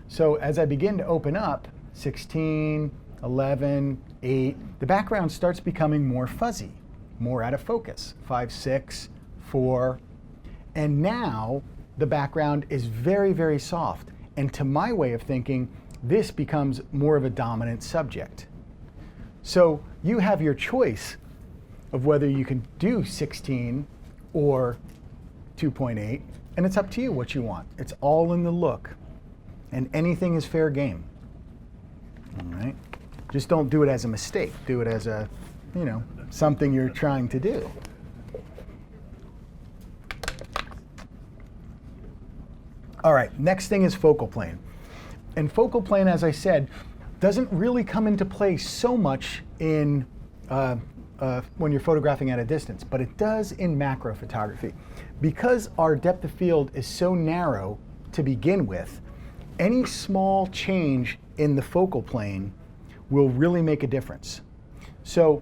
So as I begin to open up, 16, 11, 8, the background starts becoming more fuzzy, more out of focus, 5, 6, 4. And now the background is very, very soft. And to my way of thinking, this becomes more of a dominant subject. So you have your choice of whether you can do 16 or 2.8, and it's up to you what you want. It's all in the look, and anything is fair game. All right? Just don't do it as a mistake. Do it as a, something you're trying to do. All right, next thing is focal plane. And focal plane, as I said, doesn't really come into play so much in when you're photographing at a distance, but it does in macro photography. Because our depth of field is so narrow to begin with, any small change in the focal plane will really make a difference. So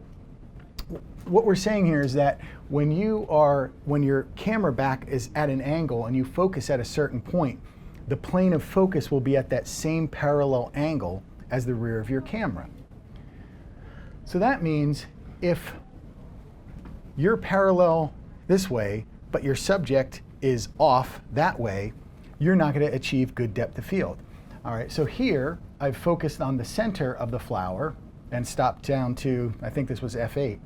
what we're saying here is that when your camera back is at an angle and you focus at a certain point, the plane of focus will be at that same parallel angle as the rear of your camera. So that means if you're parallel this way, but your subject is off that way, you're not going to achieve good depth of field. All right, so here I've focused on the center of the flower and stopped down to, I think this was f8.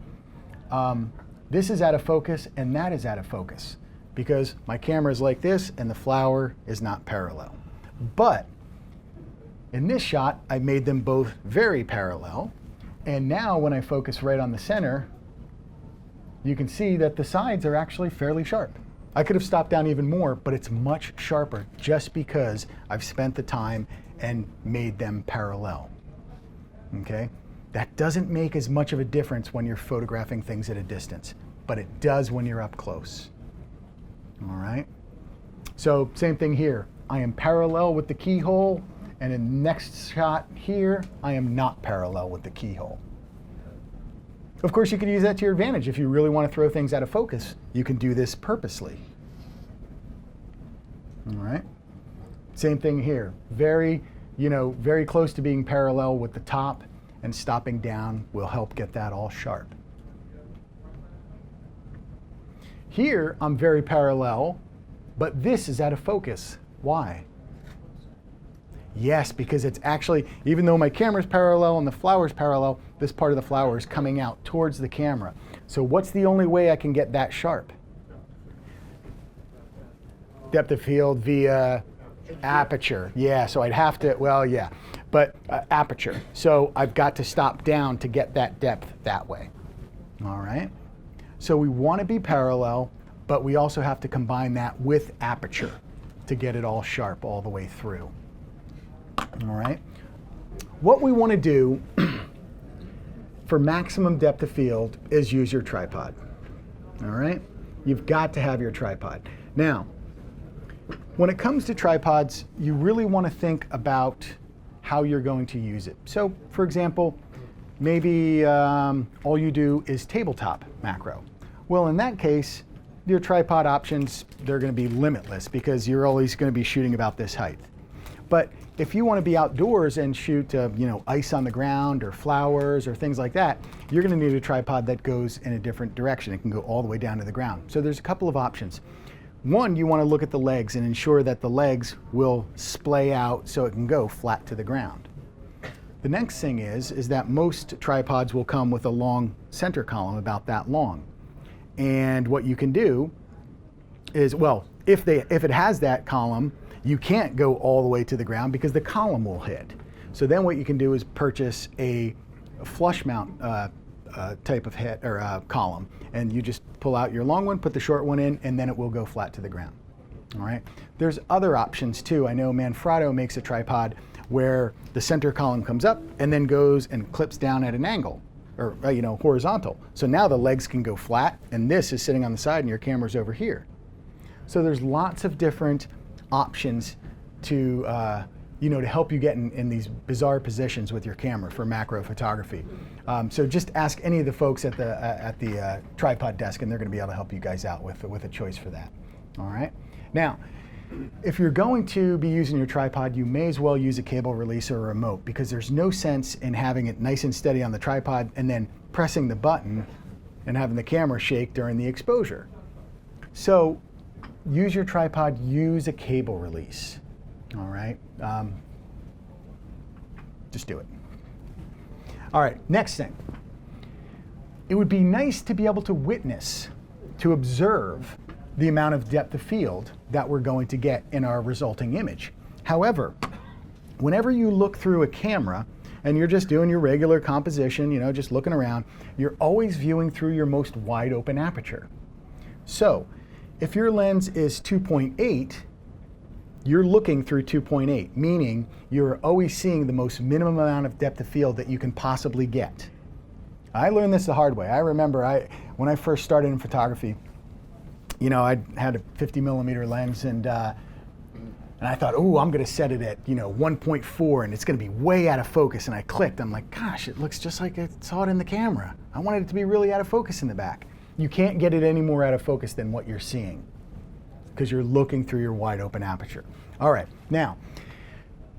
This is out of focus and that is out of focus because my camera is like this and the flower is not parallel. But in this shot, I made them both very parallel. And now when I focus right on the center, you can see that the sides are actually fairly sharp. I could have stopped down even more, but it's much sharper just because I've spent the time and made them parallel. Okay? That doesn't make as much of a difference when you're photographing things at a distance, but it does when you're up close. All right? So same thing here. I am parallel with the keyhole, and in the next shot here, I am not parallel with the keyhole. Of course, you can use that to your advantage. If you really want to throw things out of focus, you can do this purposely. All right? Same thing here. Very close to being parallel with the top, and stopping down will help get that all sharp. Here, I'm very parallel, but this is out of focus. Why? Yes, because it's actually, even though my camera's parallel and the flower's parallel, this part of the flower is coming out towards the camera. So what's the only way I can get that sharp? Depth of field via aperture. Yeah, so I'd have to, but aperture. So I've got to stop down to get that depth that way. All right? So we want to be parallel, but we also have to combine that with aperture to get it all sharp all the way through. All right? What we want to do for maximum depth of field is use your tripod. All right? You've got to have your tripod. Now, when it comes to tripods, you really want to think about how you're going to use it. So, for example, maybe all you do is tabletop macro. Well, in that case, your tripod options, they're going to be limitless because you're always going to be shooting about this height. But if you want to be outdoors and shoot, ice on the ground or flowers or things like that, you're going to need a tripod that goes in a different direction. It can go all the way down to the ground. So there's a couple of options. One, you want to look at the legs and ensure that the legs will splay out so it can go flat to the ground. The next thing is that most tripods will come with a long center column, about that long. And what you can do is, well, if it has that column, you can't go all the way to the ground because the column will hit. So then what you can do is purchase a flush mount type of head or column, and you just pull out your long one, put the short one in, and then it will go flat to the ground. All right. There's other options too. I know Manfrotto makes a tripod where the center column comes up and then goes and clips down at an angle, or horizontal. So now the legs can go flat, and this is sitting on the side, and your camera's over here. So there's lots of different options to to help you get in these bizarre positions with your camera for macro photography. So just ask any of the folks at the tripod desk, and they're going to be able to help you guys out with a choice for that. All right. Now, if you're going to be using your tripod, you may as well use a cable release or a remote, because there's no sense in having it nice and steady on the tripod and then pressing the button and having the camera shake during the exposure. So use your tripod, use a cable release. All right. Just do it. All right, next thing. It would be nice to be able to witness, to observe the amount of depth of field that we're going to get in our resulting image. However, whenever you look through a camera and you're just doing your regular composition, just looking around, you're always viewing through your most wide open aperture. So if your lens is 2.8, you're looking through 2.8, meaning you're always seeing the most minimum amount of depth of field that you can possibly get. I learned this the hard way. I remember when I first started in photography, I had a 50 millimeter lens, and I thought, oh, I'm going to set it at 1.4, and it's going to be way out of focus. And I clicked. I'm like, gosh, it looks just like I saw it in the camera. I wanted it to be really out of focus in the back. You can't get it any more out of focus than what you're seeing, because you're looking through your wide open aperture. All right, now,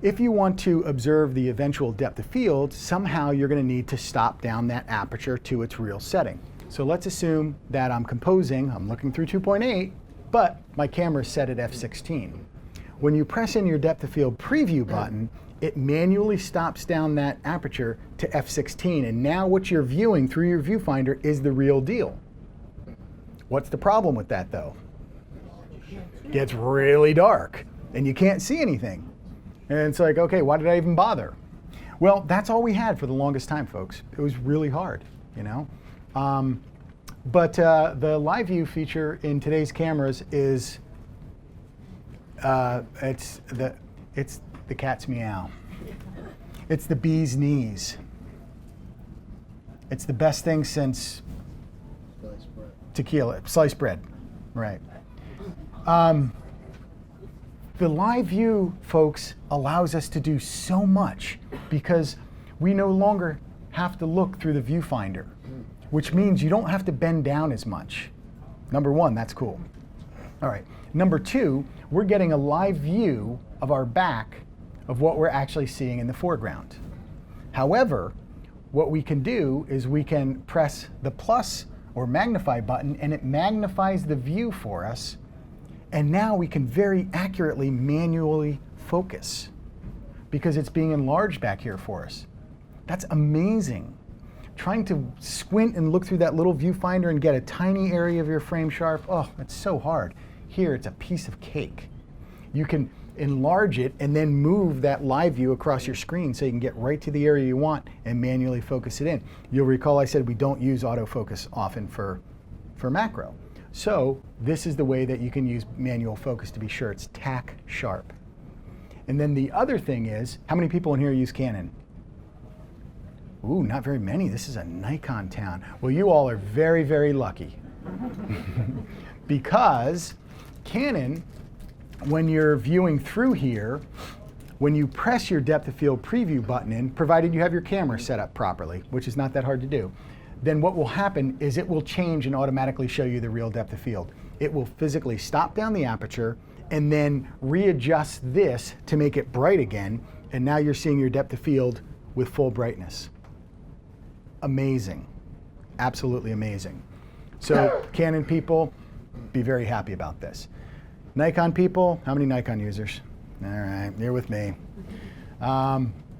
if you want to observe the eventual depth of field, somehow you're going to need to stop down that aperture to its real setting. So let's assume that I'm composing, I'm looking through 2.8, but my camera is set at f16. When you press in your depth of field preview button, it manually stops down that aperture to f16, and now what you're viewing through your viewfinder is the real deal. What's the problem with that though? It gets really dark and you can't see anything. And it's like, okay, why did I even bother? Well, that's all we had for the longest time, folks. It was really hard, But the live view feature in today's cameras is it's the cat's meow. It's the bee's knees. It's the best thing since tequila, sliced bread, right? The live view, folks, allows us to do so much because we no longer have to look through the viewfinder, which means you don't have to bend down as much. Number one, that's cool. All right. Number two, we're getting a live view of our back of what we're actually seeing in the foreground. However, what we can do is we can press the plus or magnify button, and it magnifies the view for us. And now we can very accurately manually focus because it's being enlarged back here for us. That's amazing. Trying to squint and look through that little viewfinder and get a tiny area of your frame sharp, oh, it's so hard. Here, it's a piece of cake. You can enlarge it and then move that live view across your screen so you can get right to the area you want and manually focus it in. You'll recall I said we don't use autofocus often for macro. So this is the way that you can use manual focus to be sure it's tack sharp. And then the other thing is, how many people in here use Canon? Ooh, not very many. This is a Nikon town. Well, you all are very, very lucky. Because Canon, when you're viewing through here, when you press your depth of field preview button in, provided you have your camera set up properly, which is not that hard to do, then what will happen is it will change and automatically show you the real depth of field. It will physically stop down the aperture and then readjust this to make it bright again, and now you're seeing your depth of field with full brightness. Amazing. Absolutely amazing. So Canon people, be very happy about this. Nikon people, how many Nikon users? All right, you're with me.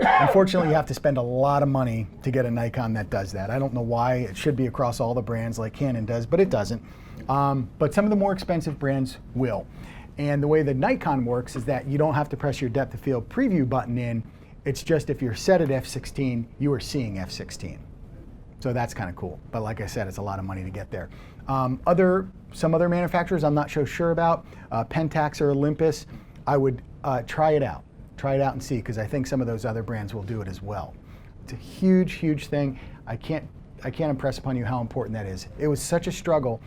Unfortunately, you have to spend a lot of money to get a Nikon that does that. I don't know why. It should be across all the brands like Canon does, but it doesn't. But some of the more expensive brands will. And the way the Nikon works is that you don't have to press your depth of field preview button in. It's just if you're set at f16, you are seeing f16. So that's kind of cool. But like I said, it's a lot of money to get there. Some other manufacturers I'm not so sure about, Pentax or Olympus, I would try it out. Try it out and see, because I think some of those other brands will do it as well. It's a huge, huge thing. I can't impress upon you how important that is. It was such a struggle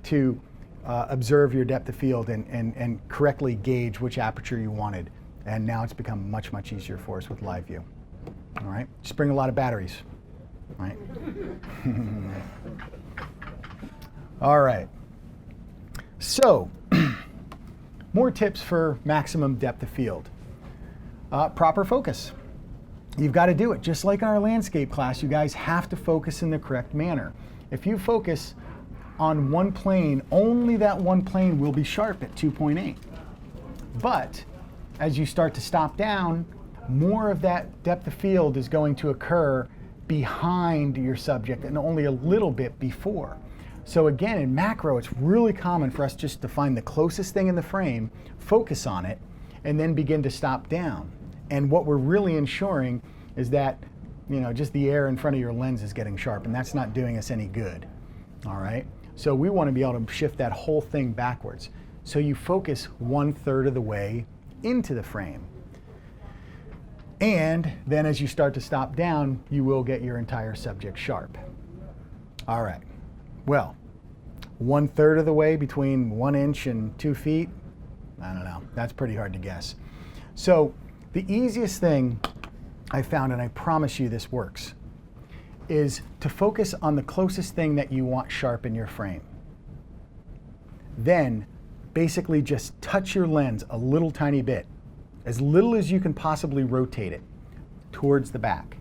to observe your depth of field and correctly gauge which aperture you wanted. And now it's become much, much easier for us with live view. All right, just bring a lot of batteries. All right. All right. So, more tips for maximum depth of field. Proper focus. You've got to do it. Just like in our landscape class, you guys have to focus in the correct manner. If you focus on one plane, only that one plane will be sharp at 2.8. But as you start to stop down, more of that depth of field is going to occur behind your subject and only a little bit before. So again, in macro, it's really common for us just to find the closest thing in the frame, focus on it, and then begin to stop down. And what we're really ensuring is that, just the air in front of your lens is getting sharp, and that's not doing us any good. All right? So we want to be able to shift that whole thing backwards. So you focus 1/3 of the way into the frame. And then as you start to stop down, you will get your entire subject sharp. All right. Well, 1/3 of the way between 1 inch and 2 feet, I don't know. That's pretty hard to guess. So the easiest thing I found, and I promise you this works, is to focus on the closest thing that you want sharp in your frame. Then basically just touch your lens a little tiny bit, as little as you can possibly rotate it towards the back,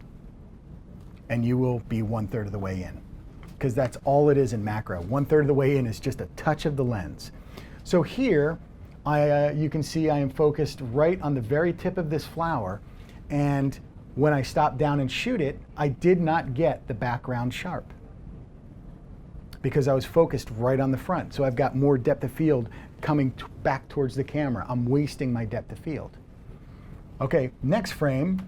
and you will be 1/3 of the way in, because that's all it is in macro. 1/3 of the way in is just a touch of the lens. So here, you can see I am focused right on the very tip of this flower, and when I stop down and shoot it, I did not get the background sharp because I was focused right on the front. So I've got more depth of field coming back towards the camera. I'm wasting my depth of field. Okay, next frame,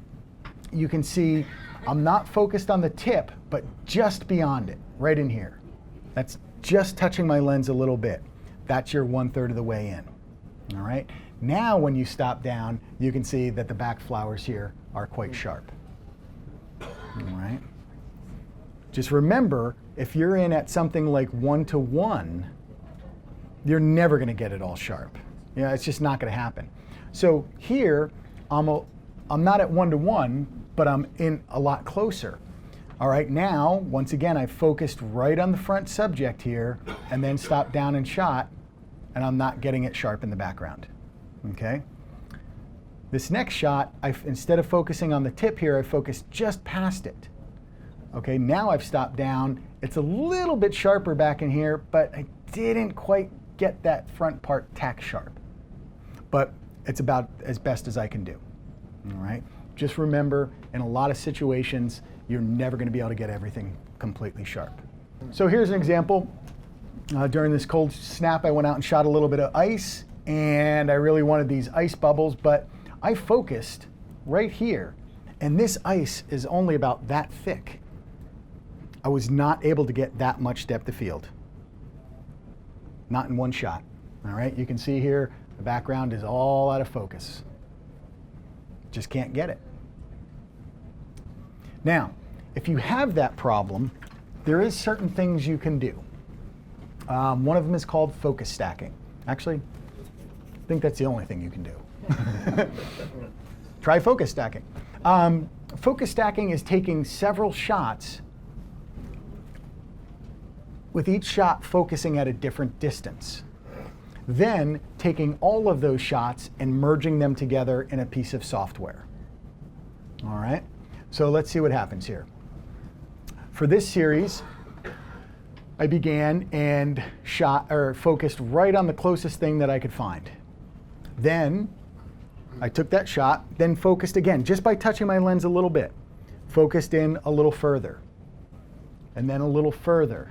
you can see I'm not focused on the tip, but just beyond it, right in here. That's just touching my lens a little bit. That's your 1/3 of the way in. All right. Now when you stop down, you can see that the back flowers here are quite sharp. All right. Just remember, if you're in at something like 1:1, you're never going to get it all sharp. It's just not going to happen. So here, I'm not at 1:1, but I'm in a lot closer. All right, now, once again, I focused right on the front subject here and then stopped down and shot, and I'm not getting it sharp in the background, okay? This next shot, instead of focusing on the tip here, I focused just past it. Okay, now I've stopped down. It's a little bit sharper back in here, but I didn't quite get that front part tack sharp. But it's about as best as I can do, all right? Just remember, in a lot of situations, you're never going to be able to get everything completely sharp. So here's an example. During this cold snap, I went out and shot a little bit of ice, and I really wanted these ice bubbles, but I focused right here, and this ice is only about that thick. I was not able to get that much depth of field. Not in one shot, all right? You can see here, the background is all out of focus. Just can't get it. Now, if you have that problem, there is certain things you can do. One of them is called focus stacking. Actually, I think that's the only thing you can do. Try focus stacking. Focus stacking is taking several shots, with each shot focusing at a different distance. then taking all of those shots and merging them together in a piece of software. All right, so let's see what happens here. For this series, I began and focused right on the closest thing that I could find. Then I took that shot, then focused again, just by touching my lens a little bit. Focused in a little further, and then a little further,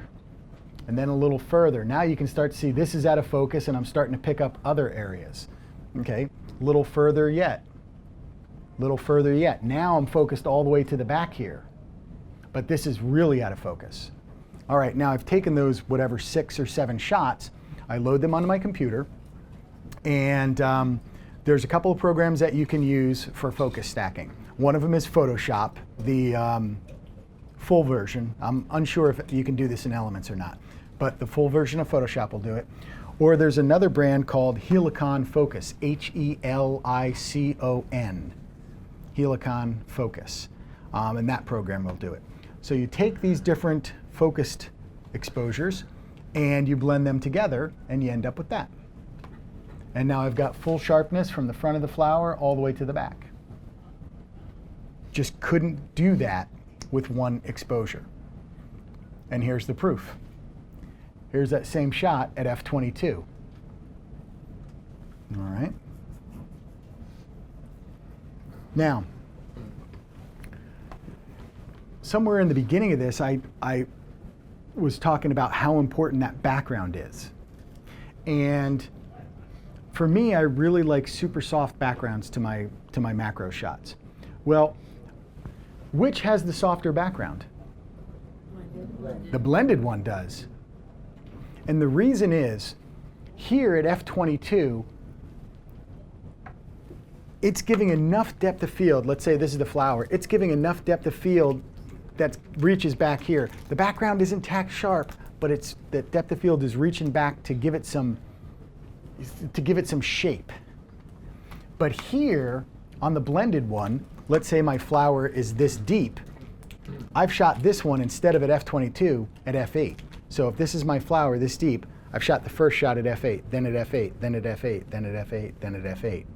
and then a little further. Now you can start to see this is out of focus, and I'm starting to pick up other areas. Okay, a little further yet, little further yet. Now I'm focused all the way to the back here, but this is really out of focus. All right, now I've taken those, whatever, 6 or 7 shots, I load them onto my computer, and there's a couple of programs that you can use for focus stacking. One of them is Photoshop, the full version. I'm unsure if you can do this in Elements or not, but the full version of Photoshop will do it. Or there's another brand called Helicon Focus, Helicon, Helicon Focus, and that program will do it. So you take these different focused exposures and you blend them together and you end up with that. And now I've got full sharpness from the front of the flower all the way to the back. Just couldn't do that with one exposure. And here's the proof. Here's that same shot at f/22. All right. Now, somewhere in the beginning of this, I was talking about how important that background is. And for me, I really like super soft backgrounds to my macro shots. Well, which has the softer background? The blended one does. And the reason is, here at f/22, it's giving enough depth of field. Let's say this is the flower. It's giving enough depth of field that reaches back here. The background isn't tack sharp, but the depth of field is reaching back to give it some shape. But here on the blended one, let's say my flower is this deep. I've shot this one instead of at f/22 at f/8. So if this is my flower this deep, I've shot the first shot at f/8, then at f/8, then at f/8, then at f/8, then at f/8.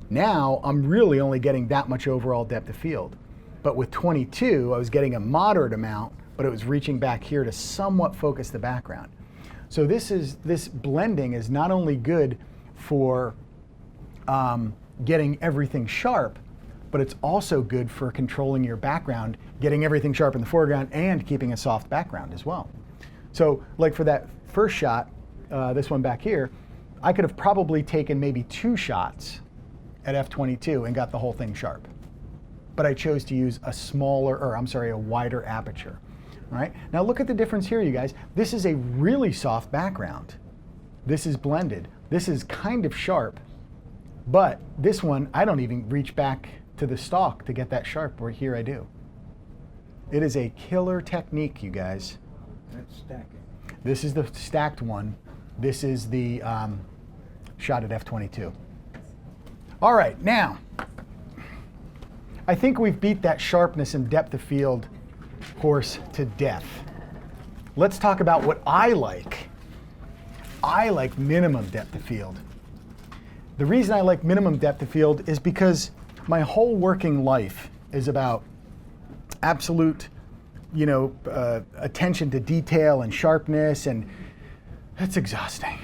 Now I'm really only getting that much overall depth of field. But with 22, I was getting a moderate amount, but it was reaching back here to somewhat focus the background. So this blending is not only good for getting everything sharp, but it's also good for controlling your background, getting everything sharp in the foreground and keeping a soft background as well. So like for that first shot, this one back here, I could have probably taken maybe 2 shots at f/22 and got the whole thing sharp. But I chose to use a wider aperture. All right, now look at the difference here, you guys. This is a really soft background. This is blended. This is kind of sharp, but this one, I don't even reach back to the stalk to get that sharp, where here I do. It is a killer technique, you guys. That's stacking. This is the stacked one. This is the shot at f/22. All right, now, I think we've beat that sharpness and depth of field horse to death. Let's talk about what I like. I like minimum depth of field. The reason I like minimum depth of field is because my whole working life is about absolute, attention to detail and sharpness, and that's exhausting.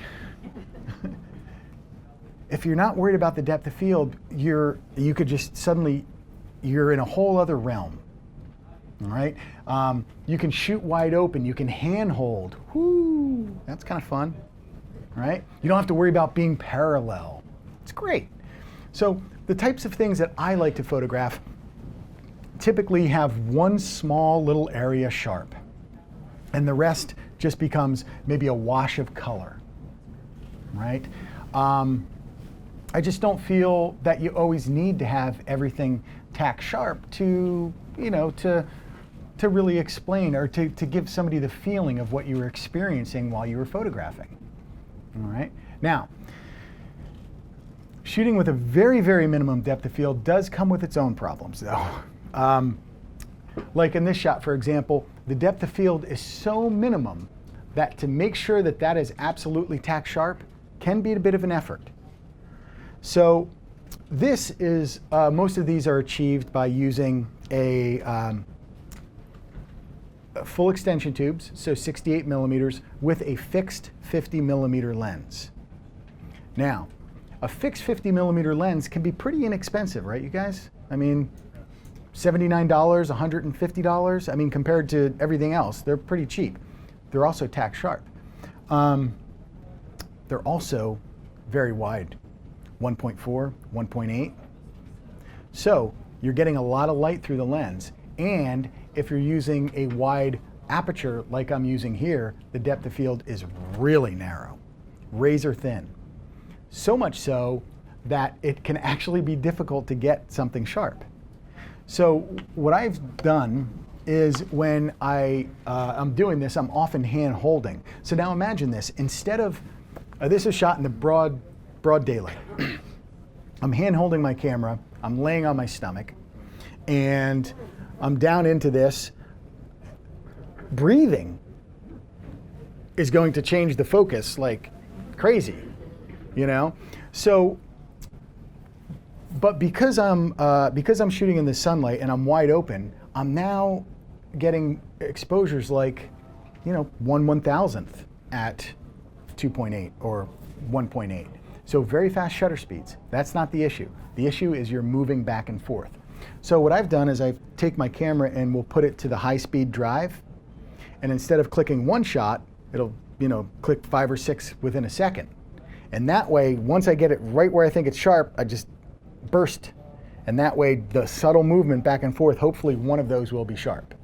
If you're not worried about the depth of field, you're in a whole other realm. All right, you can shoot wide open. You can handhold. Whoo, that's kind of fun. All right, you don't have to worry about being parallel. It's great. So the types of things that I like to photograph typically have one small little area sharp, and the rest just becomes maybe a wash of color. Right? I just don't feel that you always need to have everything tack sharp to really explain or to give somebody the feeling of what you were experiencing while you were photographing. All right. Now, shooting with a very, very minimum depth of field does come with its own problems, though. Like in this shot, for example, the depth of field is so minimum that to make sure that that is absolutely tack sharp can be a bit of an effort. So this is, most of these are achieved by using full extension tubes, so 68 millimeters, with a fixed 50 millimeter lens. Now, a fixed 50 millimeter lens can be pretty inexpensive, right, you guys? I mean, $79, $150. I mean, compared to everything else, they're pretty cheap. They're also tack sharp. They're also very wide, 1.4, 1.8. So you're getting a lot of light through the lens. And if you're using a wide aperture like I'm using here, the depth of field is really narrow, razor thin. So much so that it can actually be difficult to get something sharp. So what I've done is when I'm doing this, I'm often hand holding. So now imagine this. Instead of, this is shot in the broad daylight. I'm hand holding my camera, I'm laying on my stomach, and I'm down into this. Breathing is going to change the focus like crazy, you know? So, but because I'm shooting in the sunlight and I'm wide open, I'm now getting exposures like, you know, 1/1000th at 2.8 or 1.8. So very fast shutter speeds. That's not the issue. The issue is you're moving back and forth. So what I've done is I take my camera and we'll put it to the high-speed drive, and instead of clicking one shot, it'll, you know, click 5 or 6 within a second. And that way, once I get it right where I think it's sharp, I just burst. And that way, the subtle movement back and forth, hopefully one of those will be sharp.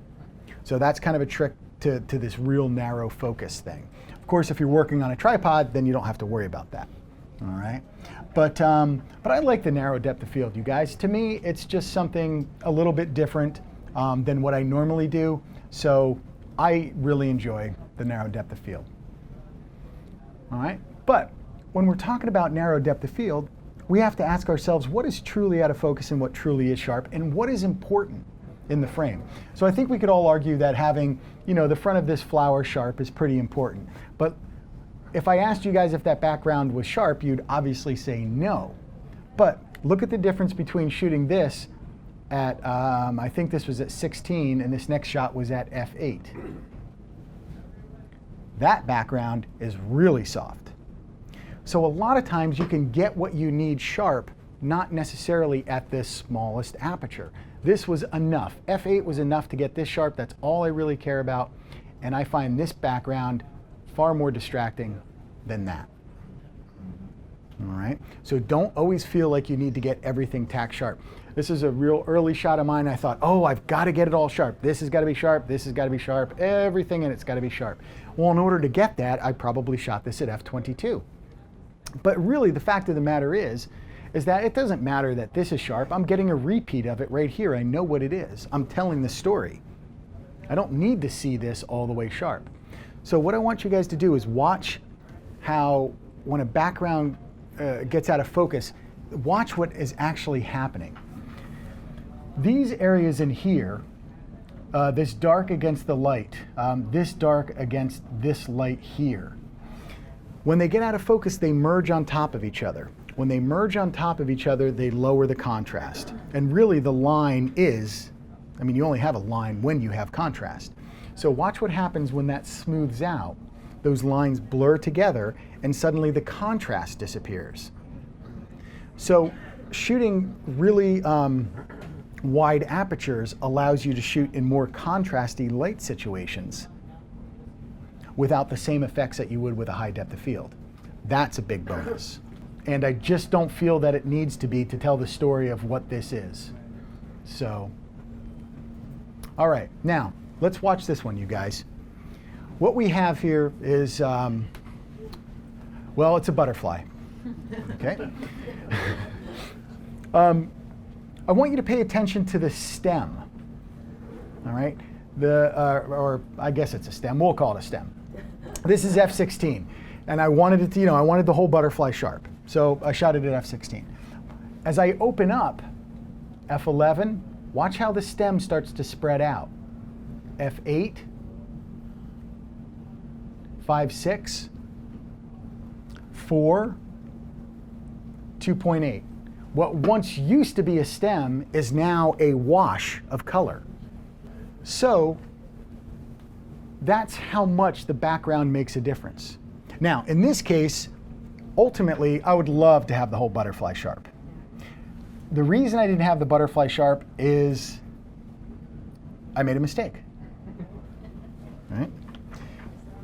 So that's kind of a trick to this real narrow focus thing. Of course, if you're working on a tripod, then you don't have to worry about that. All right, but I like the narrow depth of field, you guys. To me, it's just something a little bit different than what I normally do. So I really enjoy the narrow depth of field. All right, but when we're talking about narrow depth of field, we have to ask ourselves what is truly out of focus and what truly is sharp, and what is important in the frame. So I think we could all argue that having, you know, the front of this flower sharp is pretty important. But if I asked you guys if that background was sharp, you'd obviously say no. But look at the difference between shooting this at, I think this was at 16, and this next shot was at f8. That background is really soft. So a lot of times you can get what you need sharp, not necessarily at this smallest aperture. This was enough. f8 was enough to get this sharp. That's all I really care about. And I find this background far more distracting than that. All right, so don't always feel like you need to get everything tack sharp. This is a real early shot of mine. I thought, oh, I've got to get it all sharp. This has got to be sharp, this has got to be sharp, everything in it's got to be sharp. Well, in order to get that, I probably shot this at f22. But really, the fact of the matter is that it doesn't matter that this is sharp. I'm getting a repeat of it right here. I know what it is. I'm telling the story. I don't need to see this all the way sharp. So what I want you guys to do is watch how, when a background gets out of focus, watch what is actually happening. These areas in here, this dark against the light, this dark against this light here, when they get out of focus, they merge on top of each other. When they merge on top of each other, they lower the contrast. And really the line is, I mean, you only have a line when you have contrast. So watch what happens when that smooths out. Those lines blur together and suddenly the contrast disappears. So shooting really wide apertures allows you to shoot in more contrasty light situations without the same effects that you would with a high depth of field. That's a big bonus. And I just don't feel that it needs to be to tell the story of what this is. So, all right, now let's watch this one, you guys. What we have here is, well, it's a butterfly, okay? I want you to pay attention to the stem, all right? Or I guess it's a stem, we'll call it a stem. This is f16, and I wanted it to, you know, I wanted the whole butterfly sharp, so I shot it at f16. As I open up f11, watch how the stem starts to spread out. f8, 5.6, 4, 2.8. What once used to be a stem is now a wash of color. So that's how much the background makes a difference. Now, in this case, ultimately, I would love to have the whole butterfly sharp. The reason I didn't have the butterfly sharp is I made a mistake. Right?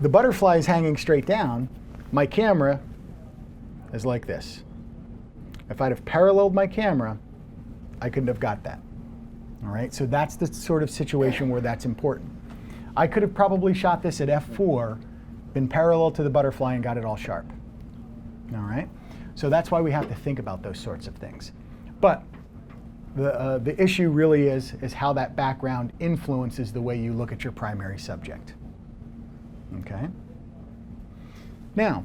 The butterfly is hanging straight down. My camera is like this. If I'd have paralleled my camera, I couldn't have got that. All right, so that's the sort of situation where that's important. I could have probably shot this at f4, been parallel to the butterfly, and got it all sharp. All right, so that's why we have to think about those sorts of things. But the issue really is how that background influences the way you look at your primary subject. Okay. Now,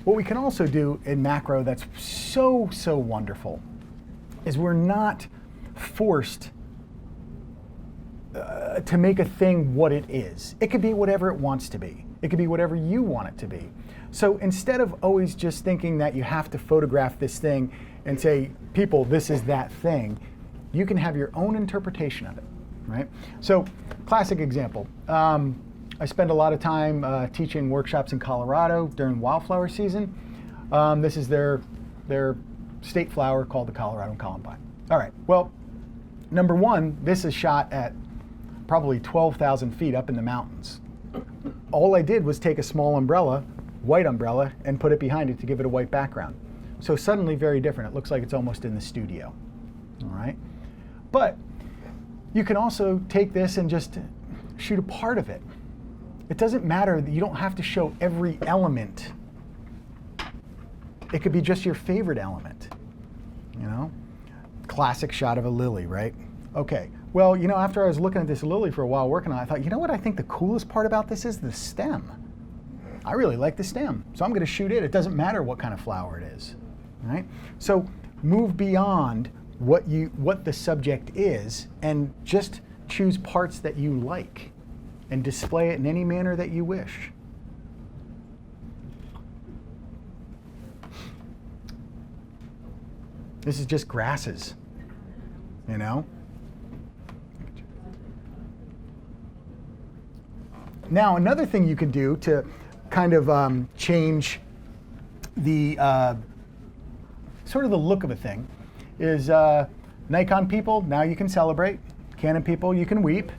what we can also do in macro that's so wonderful is we're not forced to make a thing what it is. It could be whatever it wants to be. It could be whatever you want it to be. So instead of always just thinking that you have to photograph this thing and say, people, this is that thing, you can have your own interpretation of it, right? So, classic example. I spend a lot of time teaching workshops in Colorado during wildflower season. This is their state flower called the Colorado columbine. All right, well, number one, this is shot at probably 12,000 feet up in the mountains. All I did was take a small umbrella, white umbrella, and put it behind it to give it a white background. So suddenly very different. It looks like it's almost in the studio, all right? But you can also take this and just shoot a part of it. It doesn't matter that you don't have to show every element. It could be just your favorite element, you know? Classic shot of a lily, right? Okay, well, you know, after I was looking at this lily for a while working on it, I thought, you know what I think the coolest part about this is? The stem. I really like the stem, so I'm gonna shoot it. It doesn't matter what kind of flower it is, right? So move beyond what the subject is and just choose parts that you like and display it in any manner that you wish. This is just grasses, you know? Now, another thing you can do to kind of change the sort of the look of a thing is Nikon people, now you can celebrate. Canon people, you can weep.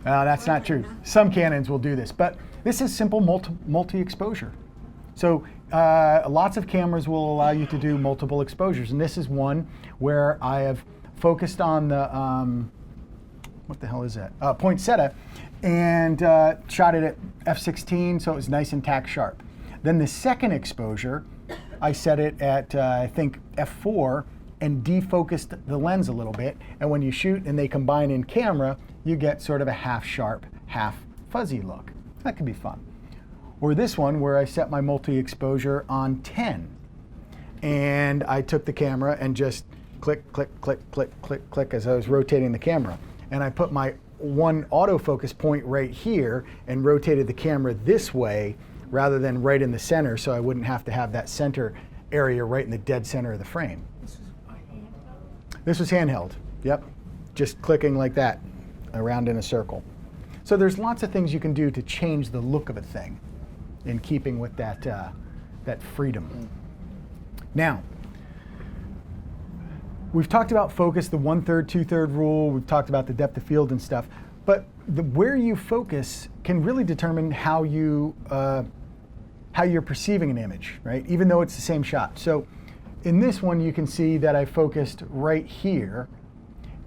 That's not true. Some Canons will do this, but this is simple multi-exposure. So lots of cameras will allow you to do multiple exposures, and this is one where I have focused on the, what the hell is that? Poinsettia, and shot it at f16, so it was nice and tack sharp. Then the second exposure, I set it at, I think, f4, and defocused the lens a little bit. And when you shoot and they combine in camera, you get sort of a half sharp, half fuzzy look. That could be fun. Or this one where I set my multi-exposure on 10. And I took the camera and just click, click, click, click, click, click as I was rotating the camera. And I put my one autofocus point right here and rotated the camera this way rather than right in the center, so I wouldn't have to have that center area right in the dead center of the frame. This was handheld, yep. Just clicking like that around in a circle. So there's lots of things you can do to change the look of a thing in keeping with that, that freedom. Now, we've talked about focus, the 1/3, 2/3 rule. We've talked about the depth of field and stuff. But where you focus can really determine how you're perceiving an image, right? Even though it's the same shot. So in this one, you can see that I focused right here.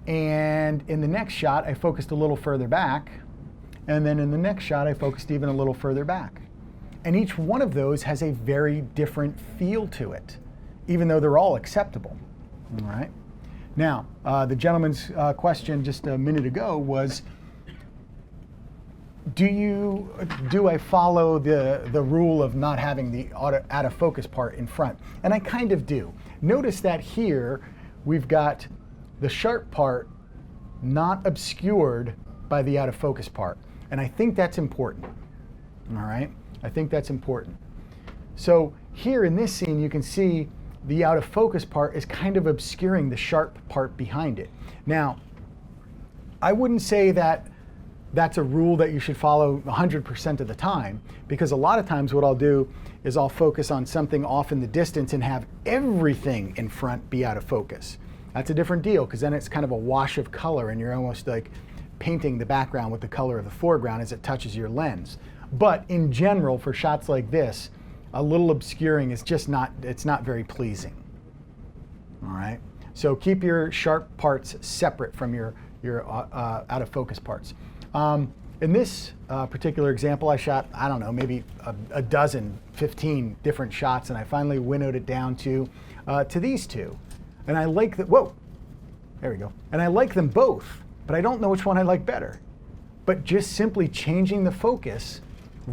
And in the next shot, I focused a little further back. And then in the next shot, I focused even a little further back. And each one of those has a very different feel to it, even though they're all acceptable. All right. Now, the gentleman's question just a minute ago was, do I follow the rule of not having the out of focus part in front? And I kind of do. Notice that here we've got the sharp part not obscured by the out of focus part. And I think that's important. All right, I think that's important. So here in this scene, you can see the out of focus part is kind of obscuring the sharp part behind it. Now, I wouldn't say that that's a rule that you should follow 100% of the time, because a lot of times what I'll do is I'll focus on something off in the distance and have everything in front be out of focus. That's a different deal, because then it's kind of a wash of color and you're almost like painting the background with the color of the foreground as it touches your lens. But in general, for shots like this, a little obscuring is just not, it's not very pleasing. All right, so keep your sharp parts separate from your out of focus parts. In this particular example, I shot, I don't know, maybe a dozen, 15 different shots, and I finally winnowed it down to these two. And I like that, whoa, there we go. And I like them both, but I don't know which one I like better. But just simply changing the focus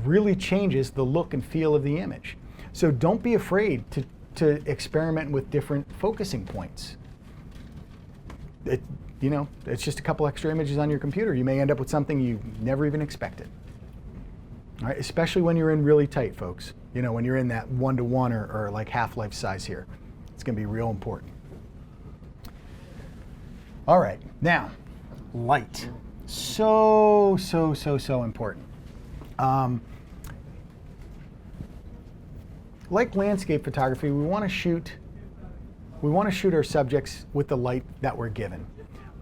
really changes the look and feel of the image. So don't be afraid to experiment with different focusing points. You know, it's just a couple extra images on your computer. You may end up with something you never even expected. All right, especially when you're in really tight, folks. You know, when you're in that 1-to-1 or like half-life size here. It's going to be real important. All right, now, light. So important. Like landscape photography, we want to shoot our subjects with the light that we're given.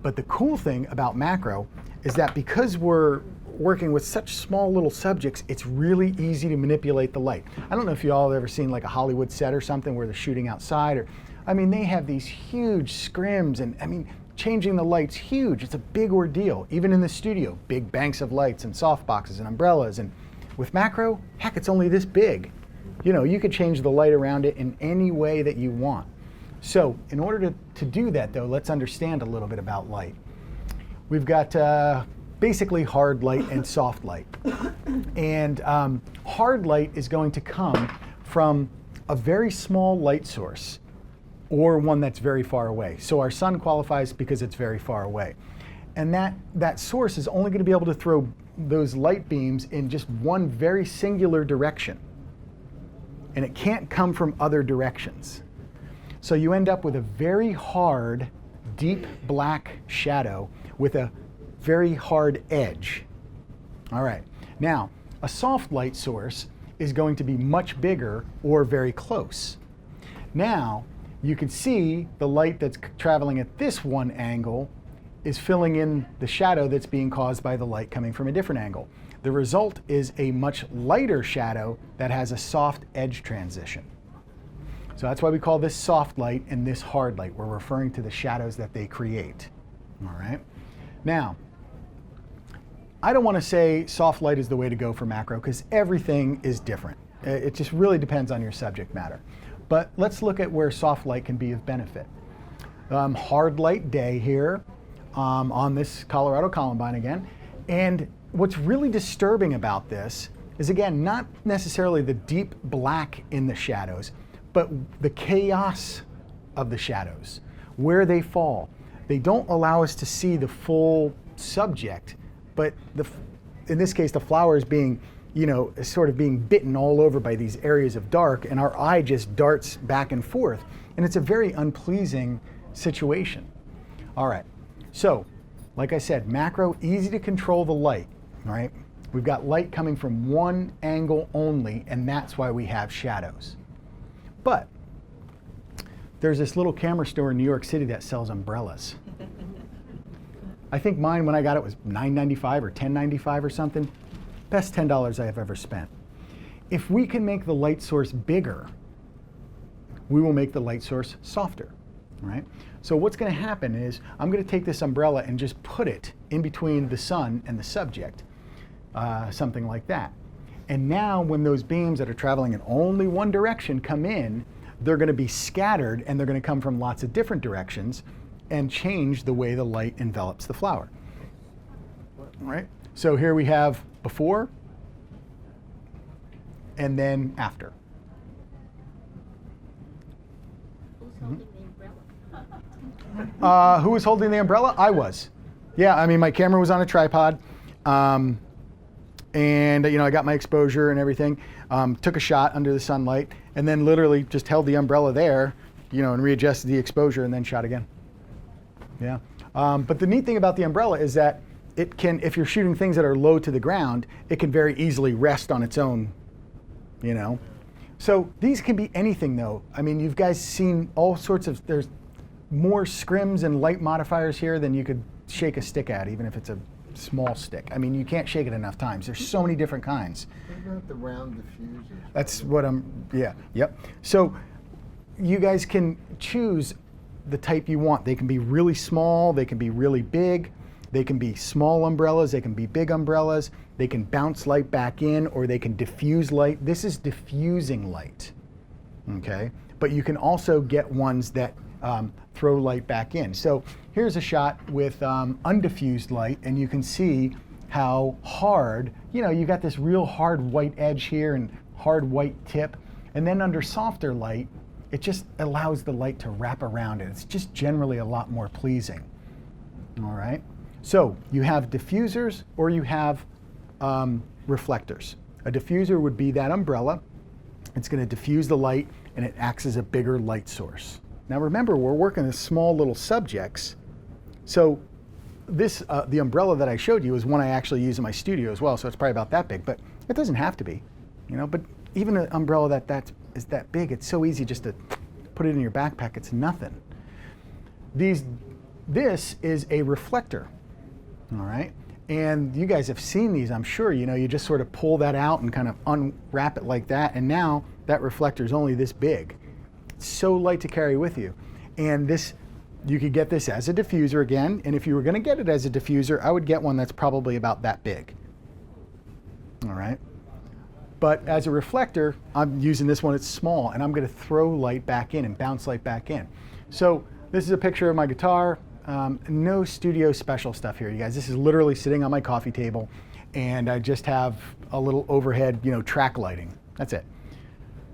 But the cool thing about macro is that because we're working with such small little subjects, it's really easy to manipulate the light. I don't know if you all have ever seen like a Hollywood set or something where they're shooting outside, or, I mean, they have these huge scrims, and I mean, changing the light's huge. It's a big ordeal. Even in the studio, big banks of lights and softboxes and umbrellas. And with macro, heck, it's only this big. You know, you could change the light around it in any way that you want. So in order to do that, though, let's understand a little bit about light. We've got basically hard light and soft light. And hard light is going to come from a very small light source or one that's very far away. So our sun qualifies because it's very far away. And that source is only going to be able to throw those light beams in just one very singular direction. And it can't come from other directions. So you end up with a very hard, deep black shadow with a very hard edge. All right, now a soft light source is going to be much bigger or very close. Now you can see the light that's traveling at this one angle is filling in the shadow that's being caused by the light coming from a different angle. The result is a much lighter shadow that has a soft edge transition. So that's why we call this soft light and this hard light. We're referring to the shadows that they create. All right. Now, I don't want to say soft light is the way to go for macro because everything is different. It just really depends on your subject matter. But let's look at where soft light can be of benefit. Hard light day here on this Colorado Columbine again. And what's really disturbing about this is, again, not necessarily the deep black in the shadows, but the chaos of the shadows, where they fall. They don't allow us to see the full subject, but in this case, the flower is being, you know, sort of being bitten all over by these areas of dark, and our eye just darts back and forth. And it's a very unpleasing situation. All right, so like I said, macro, easy to control the light, all right? We've got light coming from one angle only, and that's why we have shadows. But there's this little camera store in New York City that sells umbrellas. I think mine, when I got it, was $9.95 or $10.95 or something. Best $10 I have ever spent. If we can make the light source bigger, we will make the light source softer, right? So what's going to happen is I'm going to take this umbrella and just put it in between the sun and the subject, something like that. And now when those beams that are traveling in only one direction come in, they're going to be scattered and they're going to come from lots of different directions and change the way the light envelops the flower. All right? So here we have before and then after. Who's holding the umbrella? Who was holding the umbrella? I was. Yeah, I mean, my camera was on a tripod. and I got my exposure and everything, took a shot under the sunlight, and then literally just held the umbrella there, and readjusted the exposure and then shot again. Yeah. But the neat thing about the umbrella is that it can, if you're shooting things that are low to the ground, it can very easily rest on its own, So these can be anything though. I mean, you've guys seen all sorts of, there's more scrims and light modifiers here than you could shake a stick at, even if it's a small stick. I mean, you can't shake it enough times. There's so many different kinds. What about the round diffusers? That's what yep. So you guys can choose the type you want. They can be really small, they can be really big, they can be small umbrellas, they can be big umbrellas, they can bounce light back in, or they can diffuse light. This is diffusing light, okay? But you can also get ones that throw light back in. So here's a shot with undiffused light, and you can see how hard, you got this real hard white edge here and hard white tip, and then under softer light, it just allows the light to wrap around it. It's just generally a lot more pleasing. All right. So you have diffusers or you have reflectors. A diffuser would be that umbrella. It's going to diffuse the light and it acts as a bigger light source. Now remember, we're working with small little subjects. So this, the umbrella that I showed you is one I actually use in my studio as well. So it's probably about that big, but it doesn't have to be, but even an umbrella that is that big, it's so easy just to put it in your backpack. It's nothing. This is a reflector, all right? And you guys have seen these, I'm sure. You just sort of pull that out and kind of unwrap it like that, and now that reflector is only this big. It's so light to carry with you. And this, you could get this as a diffuser again, and if you were gonna get it as a diffuser, I would get one that's probably about that big, all right? But as a reflector, I'm using this one, it's small, and I'm gonna throw light back in and bounce light back in. So this is a picture of my guitar. No studio special stuff here, you guys. This is literally sitting on my coffee table, and I just have a little overhead, track lighting. That's it.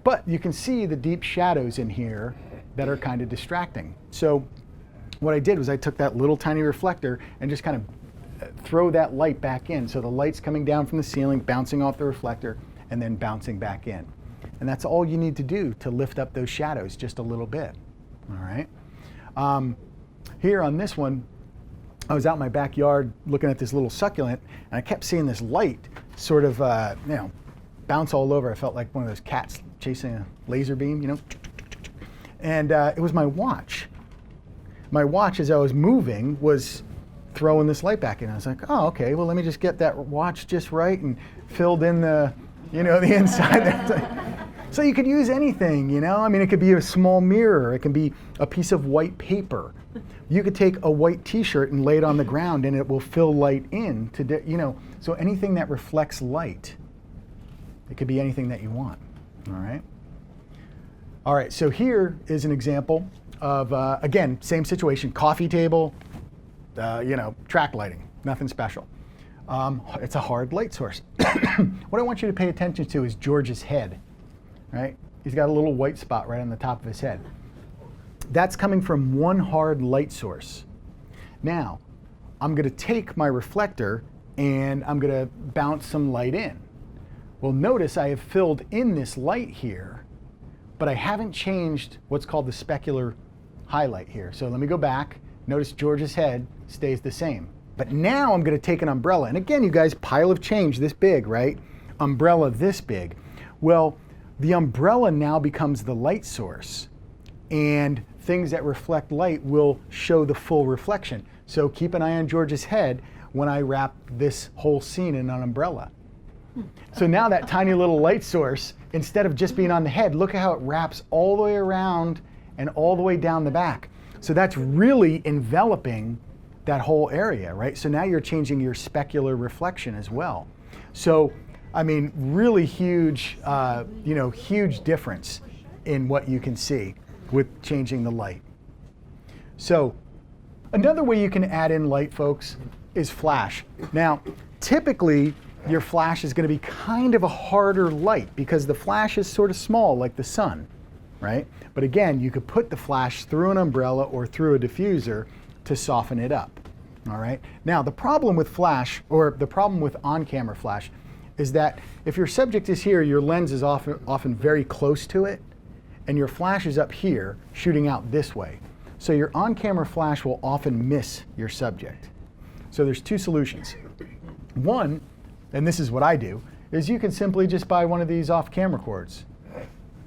But you can see the deep shadows in here that are kind of distracting. So what I did was I took that little tiny reflector and just kind of throw that light back in. So the light's coming down from the ceiling, bouncing off the reflector, and then bouncing back in. And that's all you need to do to lift up those shadows just a little bit, all right? Here on this one, I was out in my backyard looking at this little succulent, and I kept seeing this light sort of, bounce all over. I felt like one of those cats chasing a laser beam, And it was my watch. My watch, as I was moving, was throwing this light back in. I was like, oh, okay, well, let me just get that watch just right, and filled in the, the inside there. So you could use anything, I mean, it could be a small mirror. It can be a piece of white paper. You could take a white t-shirt and lay it on the ground and it will fill light in to, so anything that reflects light, it could be anything that you want, all right? All right, so here is an example of, again, same situation, coffee table, track lighting, nothing special. It's a hard light source. What I want you to pay attention to is George's head, right? He's got a little white spot right on the top of his head. That's coming from one hard light source. Now, I'm gonna take my reflector and I'm gonna bounce some light in. Well, notice I have filled in this light here, but I haven't changed what's called the specular highlight here. So let me go back. Notice George's head stays the same. But now I'm gonna take an umbrella. And again, you guys, pile of change this big, right? Umbrella this big. Well, the umbrella now becomes the light source, and things that reflect light will show the full reflection. So keep an eye on George's head when I wrap this whole scene in an umbrella. So now that tiny little light source, instead of just being on the head, look at how it wraps all the way around and all the way down the back. So that's really enveloping that whole area, right? So now you're changing your specular reflection as well. So, I mean, really huge, huge difference in what you can see with changing the light. So another way you can add in light, folks, is flash. Now, typically your flash is going to be kind of a harder light because the flash is sort of small like the sun, right? But again, you could put the flash through an umbrella or through a diffuser to soften it up, all right? Now, the problem with flash, or the problem with on-camera flash, is that if your subject is here, your lens is often very close to it, and your flash is up here, shooting out this way. So your on-camera flash will often miss your subject. So there's two solutions. One, and this is what I do, is you can simply just buy one of these off-camera cords.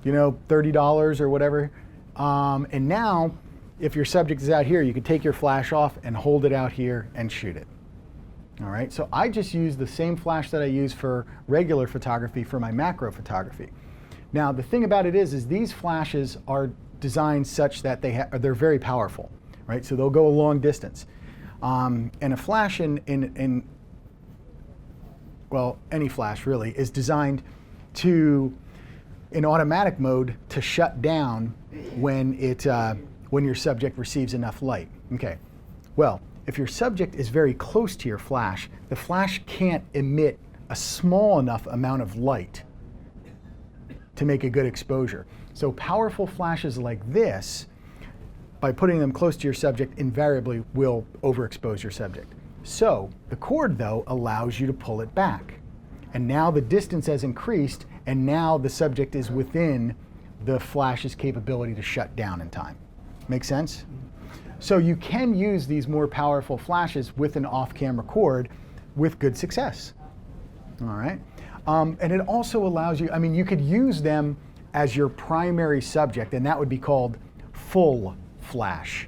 You know, $30 or whatever. And now, if your subject is out here, you can take your flash off and hold it out here and shoot it. All right, so I just use the same flash that I use for regular photography for my macro photography. Now, the thing about it is these flashes are designed such that they're very powerful, right? So they'll go a long distance. And a flash well, any flash really, is designed to, in automatic mode, to shut down when your subject receives enough light. Okay, well, if your subject is very close to your flash, the flash can't emit a small enough amount of light to make a good exposure. So powerful flashes like this, by putting them close to your subject, invariably will overexpose your subject. So the cord, though, allows you to pull it back. And now the distance has increased, and now the subject is within the flash's capability to shut down in time. Make sense? So you can use these more powerful flashes with an off-camera cord with good success. All right? And it also allows you, I mean, you could use them as your primary subject, and that would be called full flash.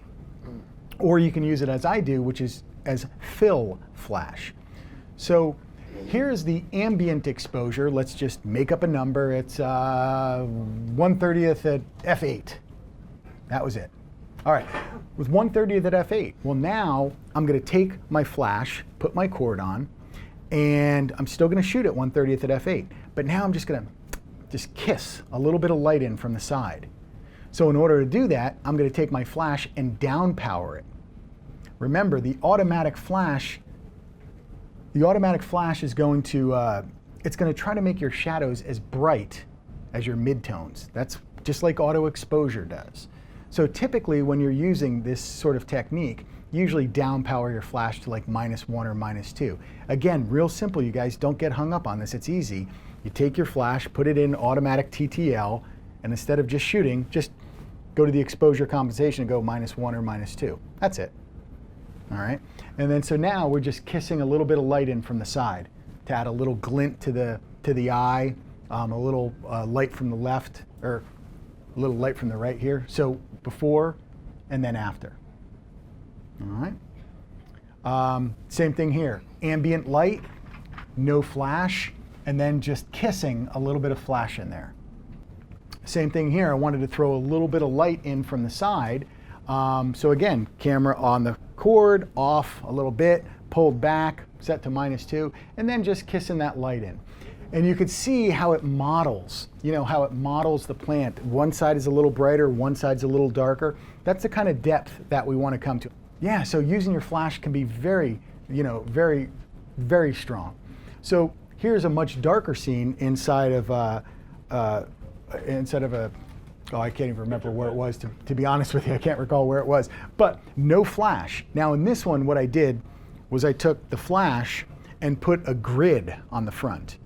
Or you can use it as I do, which is as fill flash. So here's the ambient exposure. Let's just make up a number. It's 1/30th at f8. That was it. All right, with 1/30th at f8, well now I'm gonna take my flash, put my cord on, and I'm still gonna shoot at 1/30th at f8. But now I'm just gonna kiss a little bit of light in from the side. So in order to do that, I'm gonna take my flash and down power it. Remember, the automatic flash is going to, it's going to try to make your shadows as bright as your midtones. That's just like auto exposure does. So typically when you're using this sort of technique, usually down power your flash to like -1 or -2. Again, real simple, you guys, don't get hung up on this, it's easy. You take your flash, put it in automatic TTL, and instead of just shooting, just go to the exposure compensation and go -1 or -2. That's it. All right, and then so now we're just kissing a little bit of light in from the side to add a little glint to the eye, a little light from the left, or a little light from the right here. So before and then after. All right. Same thing here. Ambient light, no flash, and then just kissing a little bit of flash in there. Same thing here. I wanted to throw a little bit of light in from the side. So again, camera on the cord, off a little bit, pulled back, set to -2, and then just kissing that light in. And you could see how it models, you know, how it models the plant. One side is a little brighter, one side's a little darker. That's the kind of depth that we want to come to. Yeah, so using your flash can be very, you know, very, very strong. So here's a much darker scene inside of a, oh, I can't even remember where it was, to be honest with you. I can't recall where it was, but no flash. Now in this one, what I did was I took the flash and put a grid on the front.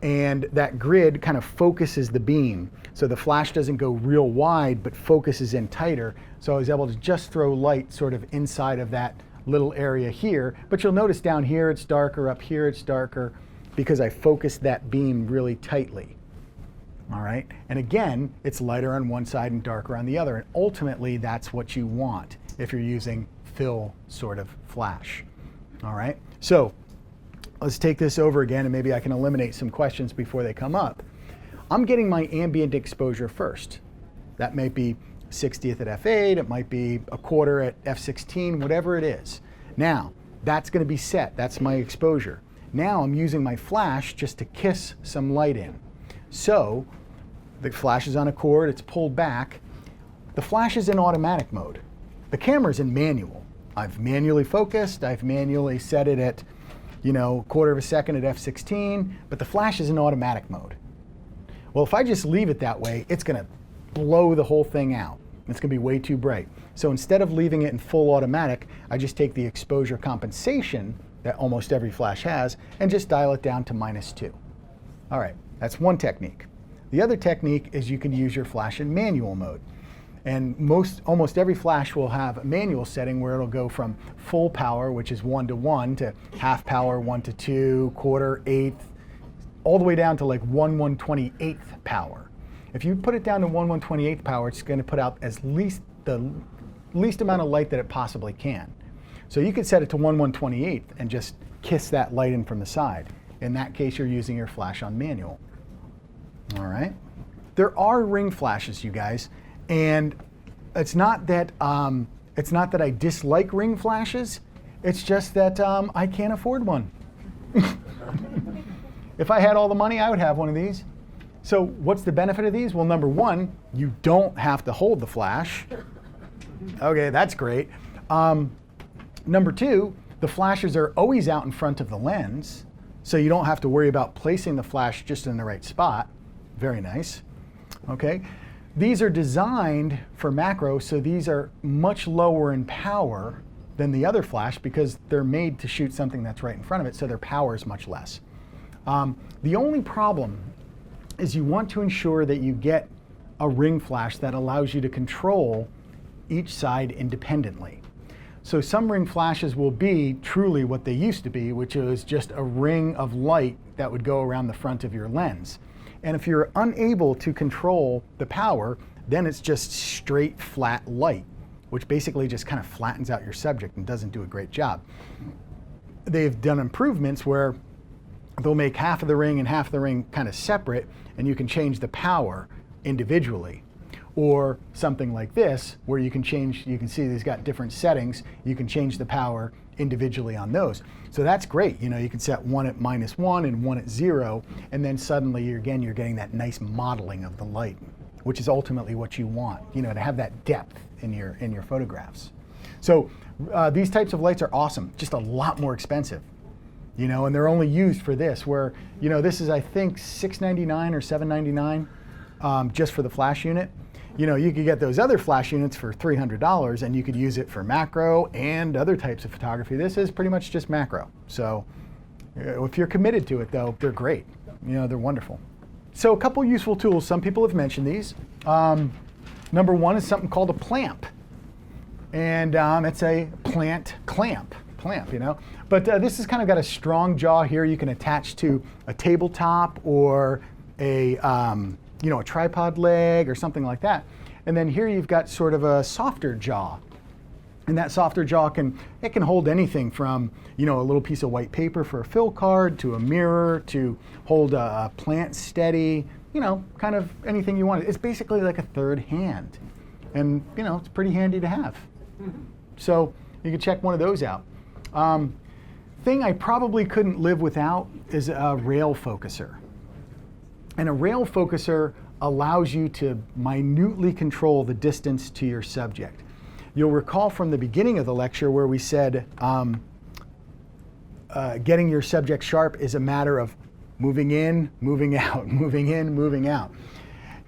And that grid kind of focuses the beam. So the flash doesn't go real wide, but focuses in tighter. So I was able to just throw light sort of inside of that little area here. But you'll notice down here it's darker, up here it's darker, because I focused that beam really tightly. All right, and again, it's lighter on one side and darker on the other, and ultimately that's what you want if you're using fill sort of flash. All right, so let's take this over again, and maybe I can eliminate some questions before they come up. I'm getting my ambient exposure first. That might be 60th at f8, it might be a quarter at f16, whatever it is. Now, that's going to be set, that's my exposure. Now I'm using my flash just to kiss some light in. So the flash is on a cord, it's pulled back. The flash is in automatic mode. The camera's in manual. I've manually focused, I've manually set it at, you know, quarter of a second at f16, but the flash is in automatic mode. Well, if I just leave it that way, it's gonna blow the whole thing out. It's gonna be way too bright. So instead of leaving it in full automatic, I just take the exposure compensation that almost every flash has, and just dial it down to -2. All right, that's one technique. The other technique is you can use your flash in manual mode. And almost every flash will have a manual setting where it'll go from full power, which is 1 to 1, to half power, 1 to 2, quarter, eighth, all the way down to like 1/128th power. If you put it down to 1/128th power, it's going to put out the least amount of light that it possibly can. So you could set it to 1/128th and just kiss that light in from the side. In that case, you're using your flash on manual. All right. There are ring flashes, you guys. And it's not that I dislike ring flashes. It's just that I can't afford one. If I had all the money, I would have one of these. So what's the benefit of these? Well, number one, you don't have to hold the flash. Okay, that's great. Number two, the flashes are always out in front of the lens, so you don't have to worry about placing the flash just in the right spot. Very nice. Okay. These are designed for macro, so these are much lower in power than the other flash because they're made to shoot something that's right in front of it, so their power is much less. The only problem is you want to ensure that you get a ring flash that allows you to control each side independently. So some ring flashes will be truly what they used to be, which is just a ring of light that would go around the front of your lens. And if you're unable to control the power, then it's just straight flat light, which basically just kind of flattens out your subject and doesn't do a great job. They've done improvements where they'll make half of the ring and half of the ring kind of separate, and you can change the power individually. Or something like this, where you can change, you can see these got different settings, you can change the power individually on those. So that's great. You know, you can set one at -1 and one at 0, and then suddenly you're getting that nice modeling of the light, which is ultimately what you want, you know, to have that depth in your photographs. So these types of lights are awesome, just a lot more expensive, you know, and they're only used for this, where, you know, this is, I think, $6.99 or $7.99 just for the flash unit. You know, you could get those other flash units for $300 and you could use it for macro and other types of photography. This is pretty much just macro. So if you're committed to it though, they're great. You know, they're wonderful. So a couple useful tools, some people have mentioned these. Number one is something called a plamp. And it's a clamp, you know. But this has kind of got a strong jaw here you can attach to a tabletop or a you know, a tripod leg or something like that. And then here you've got sort of a softer jaw. And that softer jaw can hold anything from, you know, a little piece of white paper for a fill card to a mirror to hold a plant steady, you know, kind of anything you want. It's basically like a third hand. And, you know, it's pretty handy to have. So you can check one of those out. Thing I probably couldn't live without is a rail focuser. And a rail focuser allows you to minutely control the distance to your subject. You'll recall from the beginning of the lecture where we said getting your subject sharp is a matter of moving in, moving out, moving in, moving out,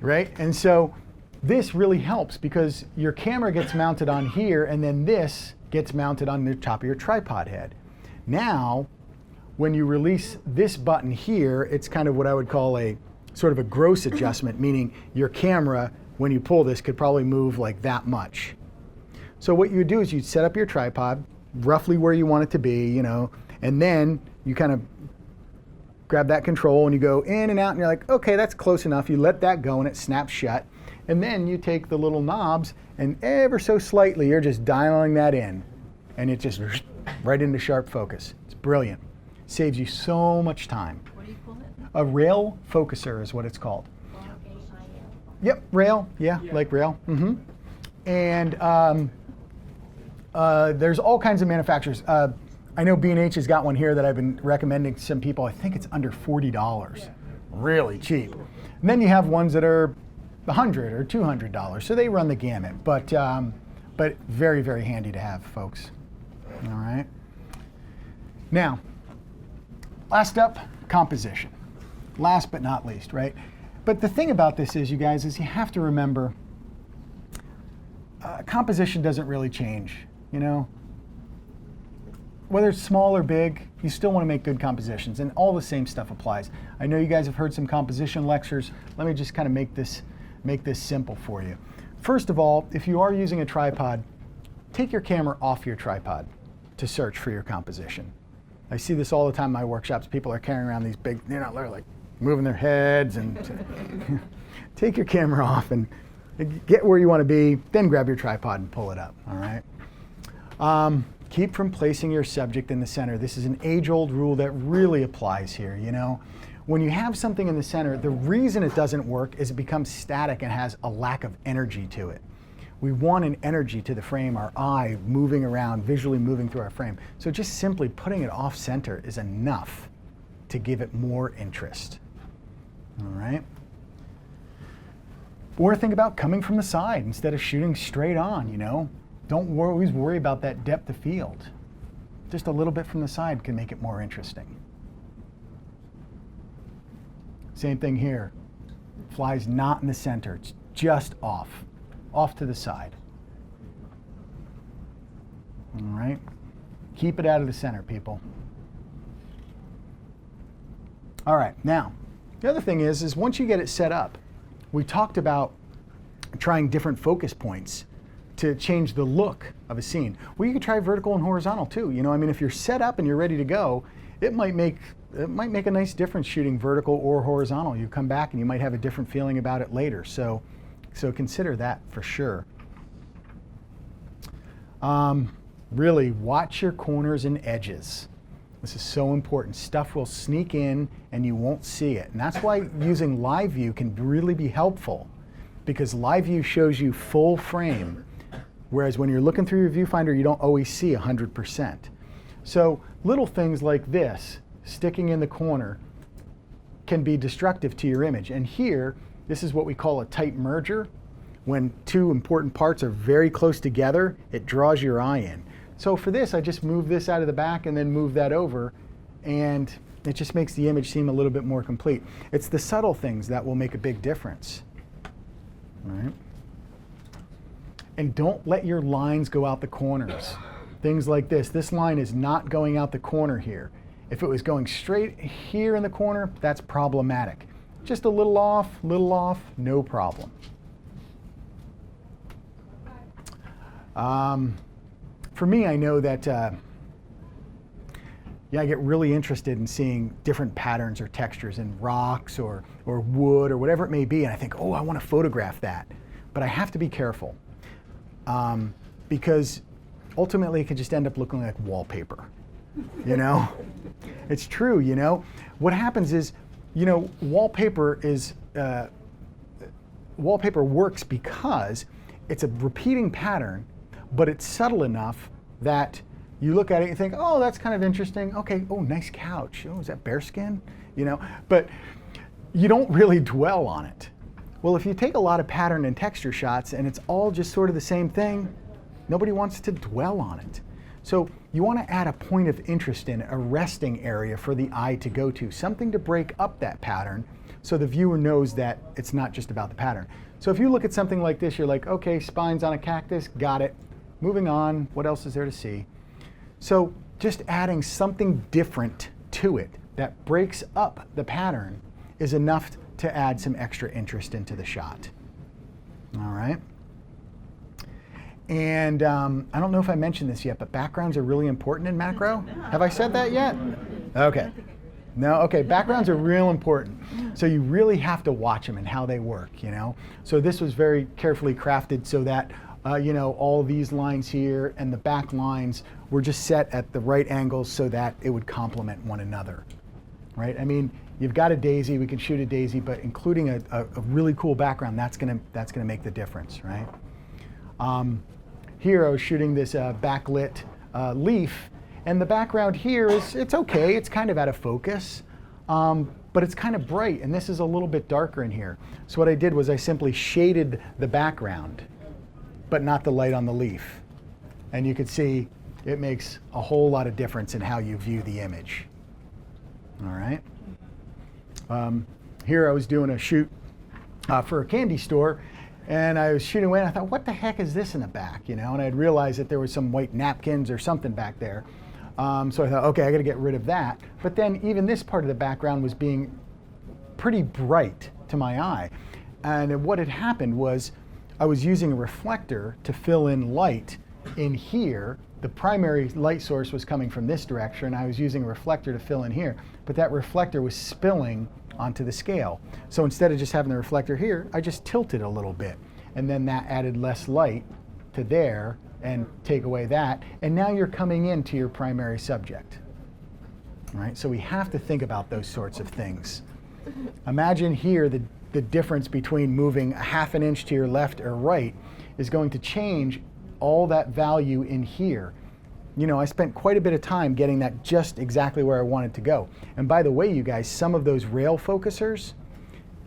right? And so this really helps because your camera gets mounted on here and then this gets mounted on the top of your tripod head. Now, when you release this button here, it's kind of what I would call a sort of a gross adjustment, meaning your camera, when you pull this, could probably move like that much. So what you do is you set up your tripod roughly where you want it to be, you know, and then you kind of grab that control and you go in and out and you're like, okay, that's close enough. You let that go and it snaps shut. And then you take the little knobs and ever so slightly, you're just dialing that in and it just right into sharp focus. It's brilliant. Saves you so much time. What do you call it? A rail focuser is what it's called. Yep, rail, yeah, like rail. And there's all kinds of manufacturers. I know B&H has got one here that I've been recommending to some people. I think it's under $40, really cheap. And then you have ones that are $100 or $200, so they run the gamut. But very, very handy to have, folks. All right. Now, last up, composition. Last but not least, right? But the thing about this is, you guys, is you have to remember composition doesn't really change, you know? whether it's small or big, you still want to make good compositions, and all the same stuff applies. I know you guys have heard some composition lectures. Let me just kind of make this simple for you. First of all, if you are using a tripod, take your camera off your tripod to search for your composition. I see this all the time in my workshops. People are carrying around these big, they're like moving their heads, and take your camera off and get where you want to be, then grab your tripod and pull it up, all right? Keep from placing your subject in the center. This is an age-old rule that really applies here, you know? When you have something in the center, the reason it doesn't work is it becomes static and has a lack of energy to it. We want an energy to the frame, our eye moving around, visually moving through our frame. So just simply putting it off center is enough to give it more interest, all right? Or think about coming from the side instead of shooting straight on, you know? Don't always worry about that depth of field. Just a little bit from the side can make it more interesting. Same thing here. Fly's not in the center, it's just off to the side. All right? Keep it out of the center, people. All right, now, the other thing is once you get it set up, we talked about trying different focus points to change the look of a scene. Well, you could try vertical and horizontal too. You know, I mean, if you're set up and you're ready to go, it might make a nice difference shooting vertical or horizontal. You come back and you might have a different feeling about it later. So consider that for sure. Really, watch your corners and edges. This is so important. Stuff will sneak in and you won't see it. And that's why using live view can really be helpful, because live view shows you full frame, whereas when you're looking through your viewfinder, you don't always see 100%. So little things like this, sticking in the corner, can be destructive to your image. And here, this is what we call a tight merger. When two important parts are very close together, it draws your eye in. So for this, I just move this out of the back and then move that over, and it just makes the image seem a little bit more complete. It's the subtle things that will make a big difference. All right? And don't let your lines go out the corners. Things like this. This line is not going out the corner here. If it was going straight here in the corner, that's problematic. Just a little off, no problem. For me, I know that I get really interested in seeing different patterns or textures in rocks or wood or whatever it may be, and I think, oh, I want to photograph that. But I have to be careful because ultimately it could just end up looking like wallpaper, you know? It's true, you know? What happens is, you know, wallpaper works because it's a repeating pattern, but it's subtle enough that you look at it and you think, oh, that's kind of interesting. Okay, oh, nice couch. Oh, is that bearskin? You know, but you don't really dwell on it. Well, if you take a lot of pattern and texture shots and it's all just sort of the same thing, nobody wants to dwell on it. So you want to add a point of interest in, a resting area for the eye to go to, something to break up that pattern so the viewer knows that it's not just about the pattern. So if you look at something like this, you're like, okay, spines on a cactus, got it. Moving on, what else is there to see? So just adding something different to it that breaks up the pattern is enough to add some extra interest into the shot. All right? And I don't know if I mentioned this yet, but backgrounds are really important in macro. Have I said that yet? Okay. No? Okay, backgrounds are real important. So you really have to watch them and how they work, you know? So this was very carefully crafted so that you know, all these lines here and the back lines were just set at the right angles so that it would complement one another, right? I mean, you've got a daisy, we can shoot a daisy, but including a really cool background, that's gonna make the difference, right? Here I was shooting this backlit leaf, and the background here it's okay, it's kind of out of focus, but it's kind of bright, and this is a little bit darker in here. So what I did was I simply shaded the background, but not the light on the leaf. And you can see it makes a whole lot of difference in how you view the image. All right. Here I was doing a shoot for a candy store, and I was shooting away, and I thought, what the heck is this in the back, you know? And I'd realized that there was some white napkins or something back there. So I thought, okay, I got to get rid of that. But then even this part of the background was being pretty bright to my eye. And what had happened was I was using a reflector to fill in light in here. The primary light source was coming from this direction. I was using a reflector to fill in here, but that reflector was spilling onto the scale. So instead of just having the reflector here, I just tilted a little bit. And then that added less light to there and take away that. And now you're coming into your primary subject. Right? So we have to think about those sorts of things. Imagine here the difference between moving a half an inch to your left or right is going to change all that value in here. You know, I spent quite a bit of time getting that just exactly where I wanted to go. And by the way, you guys, some of those rail focusers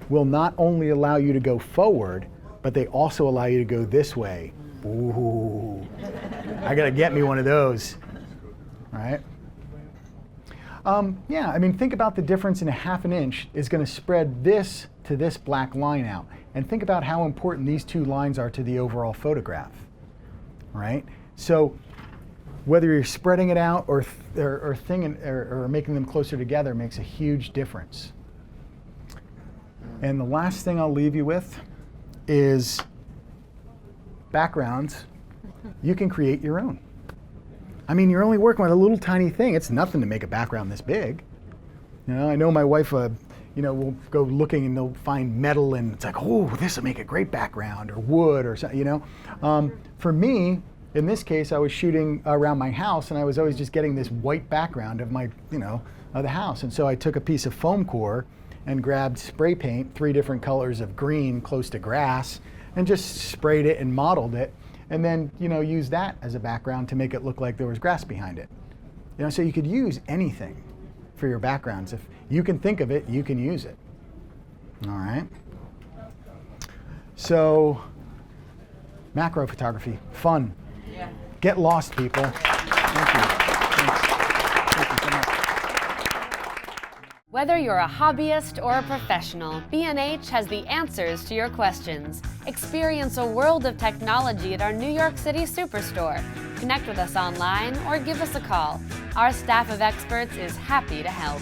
will not only allow you to go forward, but they also allow you to go this way. Ooh, I gotta get me one of those, right? Yeah, I mean, think about the difference in a half an inch is gonna spread this to this black line out. And think about how important these two lines are to the overall photograph, right? So whether you're spreading it out or making them closer together makes a huge difference. And the last thing I'll leave you with is backgrounds. You can create your own. I mean, you're only working with a little tiny thing. It's nothing to make a background this big. You know, I know my wife, will go looking and they'll find metal and it's like, oh, this will make a great background, or wood or something, you know. For me, in this case, I was shooting around my house and I was always just getting this white background of my, of the house. And so I took a piece of foam core and grabbed spray paint, 3 different colors of green close to grass, and just sprayed it and modeled it. And then, use that as a background to make it look like there was grass behind it. So you could use anything for your backgrounds. If you can think of it, you can use it. All right. So, macro photography, fun. Yeah. Get lost, people. Thank you. Thanks. Thank you so much. Whether you're a hobbyist or a professional, B&H has the answers to your questions. Experience a world of technology at our New York City Superstore. Connect with us online or give us a call. Our staff of experts is happy to help.